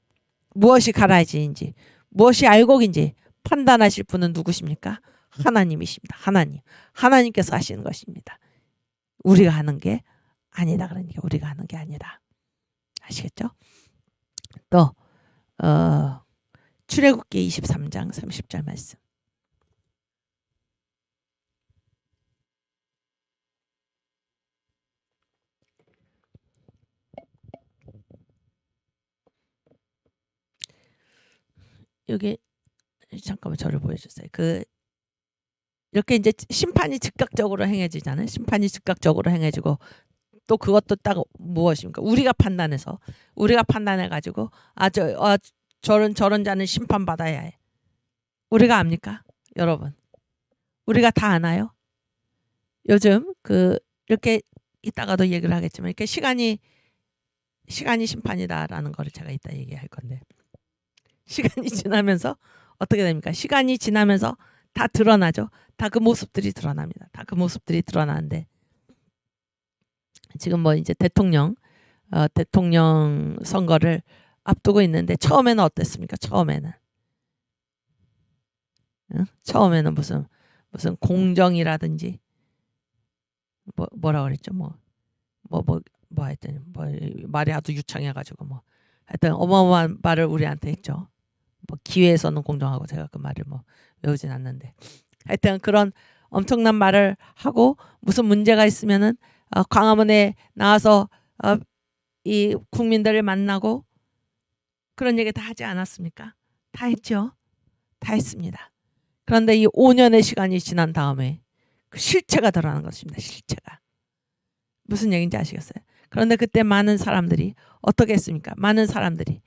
무엇이 가라지인지 무엇이 알곡인지 판단하실 분은 누구십니까? 하나님이십니다. 하나님께서 하시는 것입니다. 우리가 하는 게 아니다. 그러니까 우리가 하는 게 아니다. 아시겠죠? 또 출애굽기 23장 30절 말씀. 여기 잠깐만 저를 보여주세요. 이렇게 이제 심판이 즉각적으로 행해지잖아요. 심판이 즉각적으로 행해지고 또 그것도 딱 무엇입니까? 우리가 판단해가지고 저런 자는 심판 받아야 해. 우리가 압니까, 여러분? 우리가 다 아나요? 요즘 이렇게 이따가도 얘기를 하겠지만 이렇게 시간이 심판이다라는 거를 제가 이따 얘기할 건데 시간이 지나면서 어떻게 됩니까? 시간이 지나면서 다 드러나죠. 다 그 모습들이 드러납니다. 다 그 모습들이 드러나는데 지금 뭐 이제 대통령 선거를 앞두고 있는데 처음에는 어땠습니까? 처음에는 무슨 공정이라든지 뭐라 그랬죠? 뭐 하여튼 말이 아주 유창해가지고 뭐 하여튼 어마어마한 말을 우리한테 했죠. 뭐 기회에서는 공정하고, 제가 그 말을 뭐 외우진 않는데, 하여튼 그런 엄청난 말을 하고 무슨 문제가 있으면은 광화문에 나와서 이 국민들을 만나고 그런 얘기 다 하지 않았습니까? 다 했죠. 다 했습니다. 그런데 이 5년의 시간이 지난 다음에 그 실체가 드러나는 것입니다. 실체가. 무슨 얘기인지 아시겠어요? 그런데 그때 많은 사람들이 어떻게 했습니까? 많은 사람들이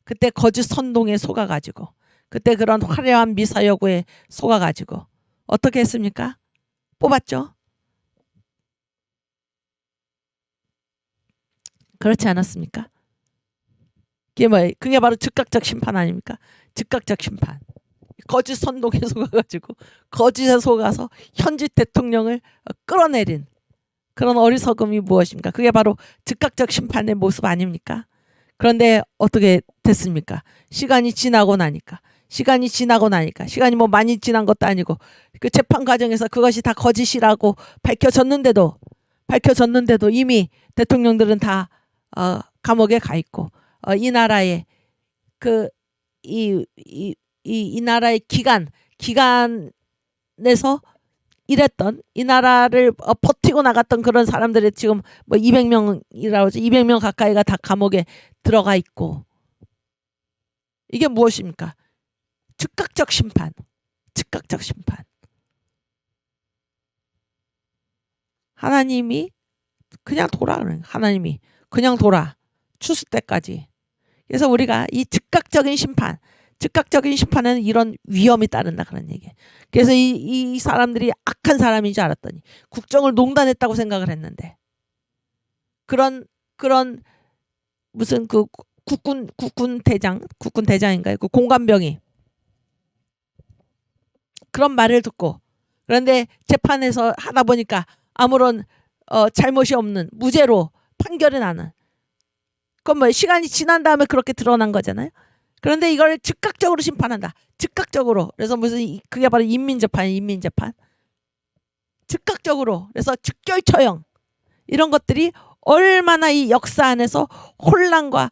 그때 거짓 선동에 속아가지고, 그때 그런 화려한 미사여구에 속아가지고 어떻게 했습니까? 뽑았죠. 그렇지 않았습니까? 그게 뭐예요? 그게 바로 즉각적 심판 아닙니까? 즉각적 심판. 거짓 선동에 속아가지고 거짓에 속아서 현직 대통령을 끌어내린 그런 어리석음이 무엇입니까? 그게 바로 즉각적 심판의 모습 아닙니까? 그런데 어떻게 됐습니까? 시간이 지나고 나니까 시간이 뭐 많이 지난 것도 아니고 그 재판 과정에서 그것이 다 거짓이라고 밝혀졌는데도 이미 대통령들은 다 감옥에 가 있고, 이 나라의 이 나라의 기관에서 일했던, 이 나라를 버티고 나갔던 그런 사람들이 지금 뭐 200명이라고 하죠. 200명 가까이가 다 감옥에 들어가 있고, 이게 무엇입니까? 즉각적 심판. 즉각적 심판. 하나님이 그냥 돌아. 하나님이 그냥 돌아. 추수 때까지. 그래서 우리가 이 즉각적인 심판에는 이런 위험이 따른다, 그런 얘기예요. 그래서 이 사람들이 악한 사람인 줄 알았더니 국정을 농단했다고 생각을 했는데, 그런 무슨 그 국군 대장인가요? 그 공관병이 그런 말을 듣고, 그런데 재판에서 하다 보니까 아무런 잘못이 없는 무죄로 판결이 나는, 그건 뭐 시간이 지난 다음에 그렇게 드러난 거잖아요. 그런데 이걸 즉각적으로 심판한다. 즉각적으로. 그래서 그게 바로 인민재판. 즉각적으로. 그래서 즉결처형. 이런 것들이 얼마나 이 역사 안에서 혼란과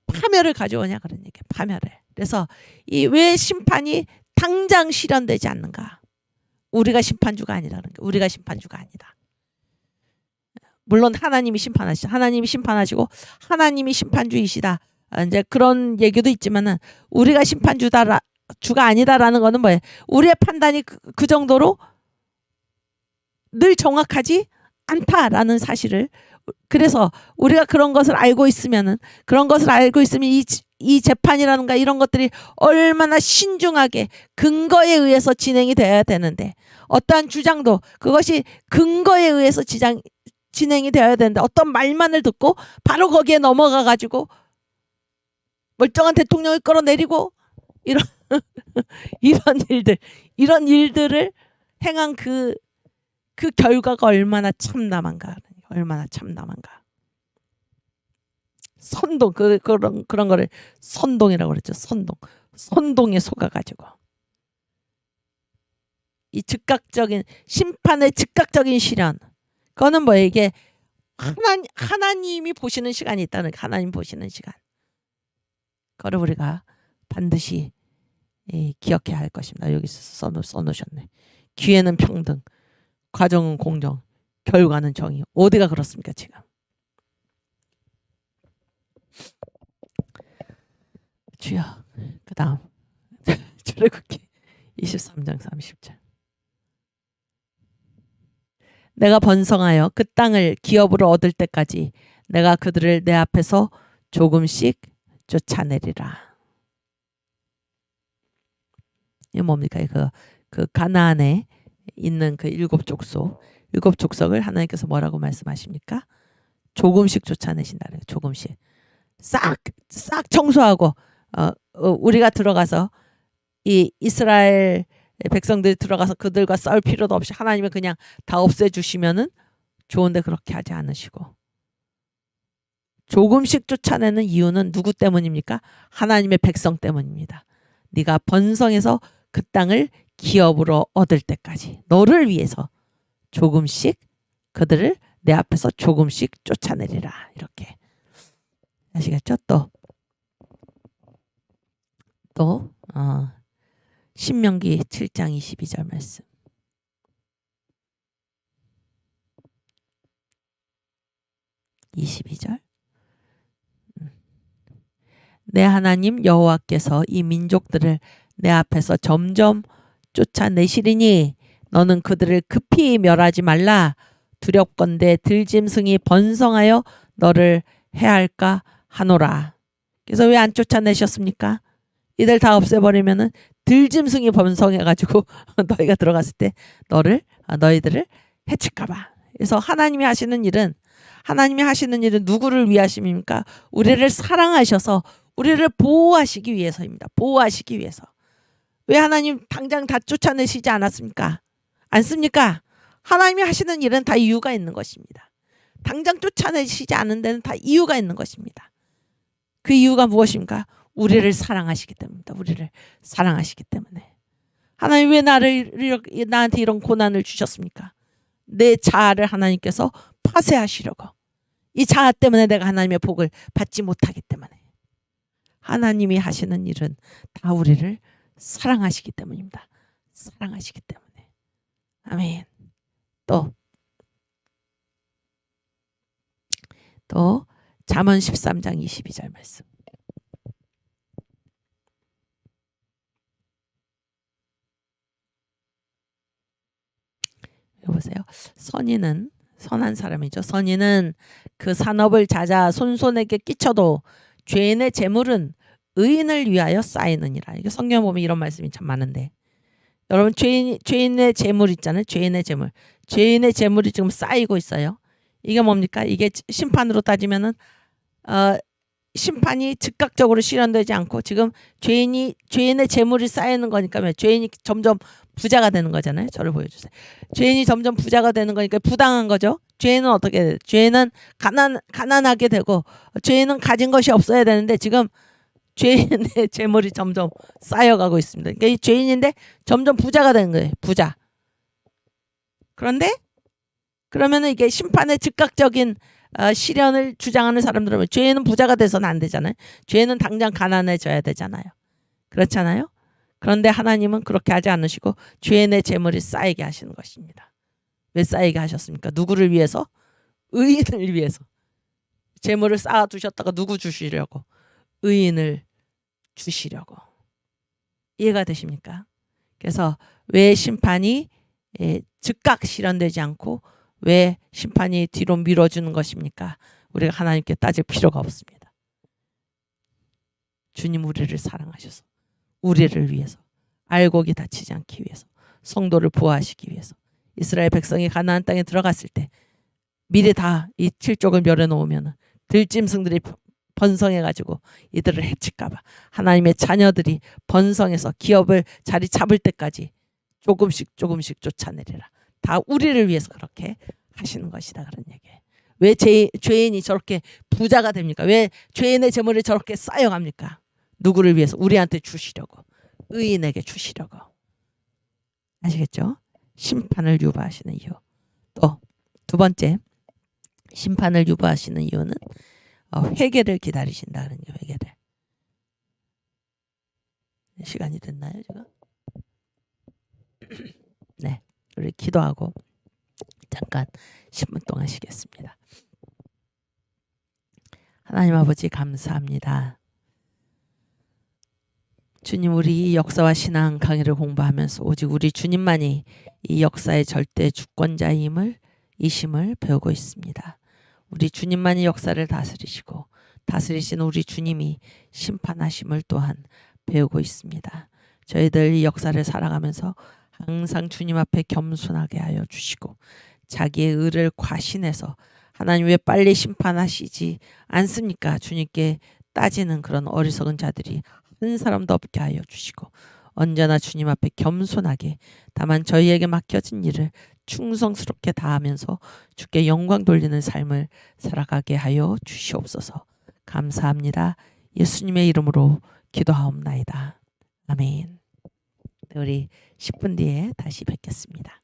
파멸을 가져오냐, 그런 얘기예요. 파멸을. 그래서 이 왜 심판이 당장 실현되지 않는가? 우리가 심판주가 아니라는 거예요. 우리가 심판주가 아니다. 물론 하나님이 심판하시고 하나님이 심판주이시다, 이제 그런 얘기도 있지만은, 우리가 심판주가 아니다라는 거는 뭐예요? 우리의 판단이 그 정도로 늘 정확하지 않다라는 사실을, 그래서 우리가 그런 것을 알고 있으면 이 재판이라든가 이런 것들이 얼마나 신중하게 근거에 의해서 진행이 돼야 되는데, 어떠한 주장도 그것이 근거에 의해서 진행이 되어야 되는데, 어떤 말만을 듣고 바로 거기에 넘어가 가지고 멀쩡한 대통령을 끌어내리고 이런 일들을 행한 그 결과가 얼마나 참담한가. 선동, 그런 거를 선동이라고 그랬죠. 선동에 속아가지고 이 즉각적인 심판의 즉각적인 실현, 그거는 뭐예요? 이게 하나님이 보시는 시간이 있다는, 하나님 보시는 시간. 그거를 우리가 반드시 기억해야 할 것입니다. 여기서 써놓으셨네. 기회는 평등, 과정은 공정, 결과는 정의. 어디가 그렇습니까 지금? 주여. 그 다음 출애굽기 23장 30절. 내가 번성하여 그 땅을 기업으로 얻을 때까지 내가 그들을 내 앞에서 조금씩 쫓아내리라. 이게 뭡니까? 그 가나안에 있는 그 일곱 족속을 하나님께서 뭐라고 말씀하십니까? 조금씩 쫓아내신다는 거예요. 조금씩. 싹 청소하고, 우리가 들어가서 이 이스라엘 백성들이 들어가서 그들과 싸울 필요도 없이 하나님은 그냥 다 없애주시면은 좋은데, 그렇게 하지 않으시고 조금씩 쫓아내는 이유는 누구 때문입니까? 하나님의 백성 때문입니다. 네가 번성해서 그 땅을 기업으로 얻을 때까지 너를 위해서 조금씩 그들을 내 앞에서 조금씩 쫓아내리라. 이렇게 아시겠죠? 또 신명기 7장 22절 말씀. 내 하나님 여호와께서 이 민족들을 내 앞에서 점점 쫓아내시리니 너는 그들을 급히 멸하지 말라. 두렵건대 들짐승이 번성하여 너를 해할까 하노라. 그래서 왜 안 쫓아내셨습니까? 이들 다 없애버리면은 들짐승이 번성해가지고 너희가 들어갔을 때 너희들을 해칠까봐. 그래서 하나님이 하시는 일은 누구를 위하심입니까? 우리를 사랑하셔서 우리를 보호하시기 위해서입니다. 보호하시기 위해서. 왜 하나님 당장 다 쫓아내시지 않았습니까? 않습니까? 하나님이 하시는 일은 다 이유가 있는 것입니다. 당장 쫓아내시지 않은 데는 다 이유가 있는 것입니다. 그 이유가 무엇입니까? 우리를 사랑하시기 때문입니다. 우리를 사랑하시기 때문에. 하나님 왜 나한테 이런 고난을 주셨습니까? 내 자아를 하나님께서 파쇄하시려고. 이 자아 때문에 내가 하나님의 복을 받지 못하기 때문에. 하나님이 하시는 일은 다 우리를 사랑하시기 때문입니다. 사랑하시기 때문에. 아멘. 또 잠언 13장 22절 말씀. 보세요. 선한 사람이죠. 선인은 그 산업을 찾아 손손에게 끼쳐도 죄인의 재물은 의인을 위하여 쌓이느니라. 이게 성경 보면 이런 말씀이 참 많은데, 여러분 죄인의 재물 있잖아요. 죄인의 재물이 지금 쌓이고 있어요. 이게 뭡니까? 이게 심판으로 따지면은 심판이 즉각적으로 실현되지 않고 지금 죄인의 재물이 쌓이는 거니까 죄인이 점점 부자가 되는 거잖아요. 저를 보여주세요. 죄인이 점점 부자가 되는 거니까 부당한 거죠. 죄인은 어떻게 돼요? 죄인은 가난하게 되고 죄인은 가진 것이 없어야 되는데 지금 죄인의 재물이 점점 쌓여가고 있습니다. 그러니까 이 죄인인데 점점 부자가 되는 거예요. 부자. 그런데 그러면은 이게 심판의 즉각적인 실현을 주장하는 사람들은 죄인은 부자가 돼서는 안 되잖아요. 죄인은 당장 가난해져야 되잖아요. 그렇잖아요. 그런데 하나님은 그렇게 하지 않으시고 죄인의 재물이 쌓이게 하시는 것입니다. 왜 쌓이게 하셨습니까? 누구를 위해서? 의인을 위해서. 재물을 쌓아두셨다가 누구 주시려고? 의인을 주시려고. 이해가 되십니까? 그래서 왜 심판이 즉각 실현되지 않고 왜 심판이 뒤로 미뤄주는 것입니까? 우리가 하나님께 따질 필요가 없습니다. 주님 우리를 사랑하셔서 우리를 위해서 알곡이 다치지 않기 위해서 성도를 보호하시기 위해서 이스라엘 백성이 가나안 땅에 들어갔을 때 미리 다 이 7족을 멸해 놓으면 들짐승들이 번성해가지고 이들을 해칠까봐 하나님의 자녀들이 번성해서 기업을 자리 잡을 때까지 조금씩 쫓아내리라. 다 우리를 위해서 그렇게 하시는 것이다. 그런 얘기예요. 왜 죄인이 저렇게 부자가 됩니까? 왜 죄인의 재물이 저렇게 쌓여갑니까? 누구를 위해서? 우리한테 주시려고. 의인에게 주시려고. 아시겠죠? 심판을 유보하시는 이유. 또 두 번째, 심판을 유보하시는 이유는 회개를 기다리신다는 거예요. 회개를. 시간이 됐나요, 제가? 네, 우리 기도하고 잠깐 10분 동안 쉬겠습니다. 하나님 아버지 감사합니다. 주님, 우리 이 역사와 신앙 강의를 공부하면서 오직 우리 주님만이 이 역사의 절대 주권자임을 이심을 배우고 있습니다. 우리 주님만이 역사를 다스리시고 다스리시는 우리 주님이 심판하심을 또한 배우고 있습니다. 저희들 이 역사를 살아가면서 항상 주님 앞에 겸손하게 하여 주시고 자기의 의를 과신해서 하나님 왜 빨리 심판하시지 않습니까? 주님께 따지는 그런 어리석은 자들이 한 사람도 없게 하여 주시고 언제나 주님 앞에 겸손하게 다만 저희에게 맡겨진 일을 충성스럽게 다하면서 주께 영광 돌리는 삶을 살아가게 하여 주시옵소서. 감사합니다. 예수님의 이름으로 기도하옵나이다. 아멘. 우리 10분 뒤에 다시 뵙겠습니다.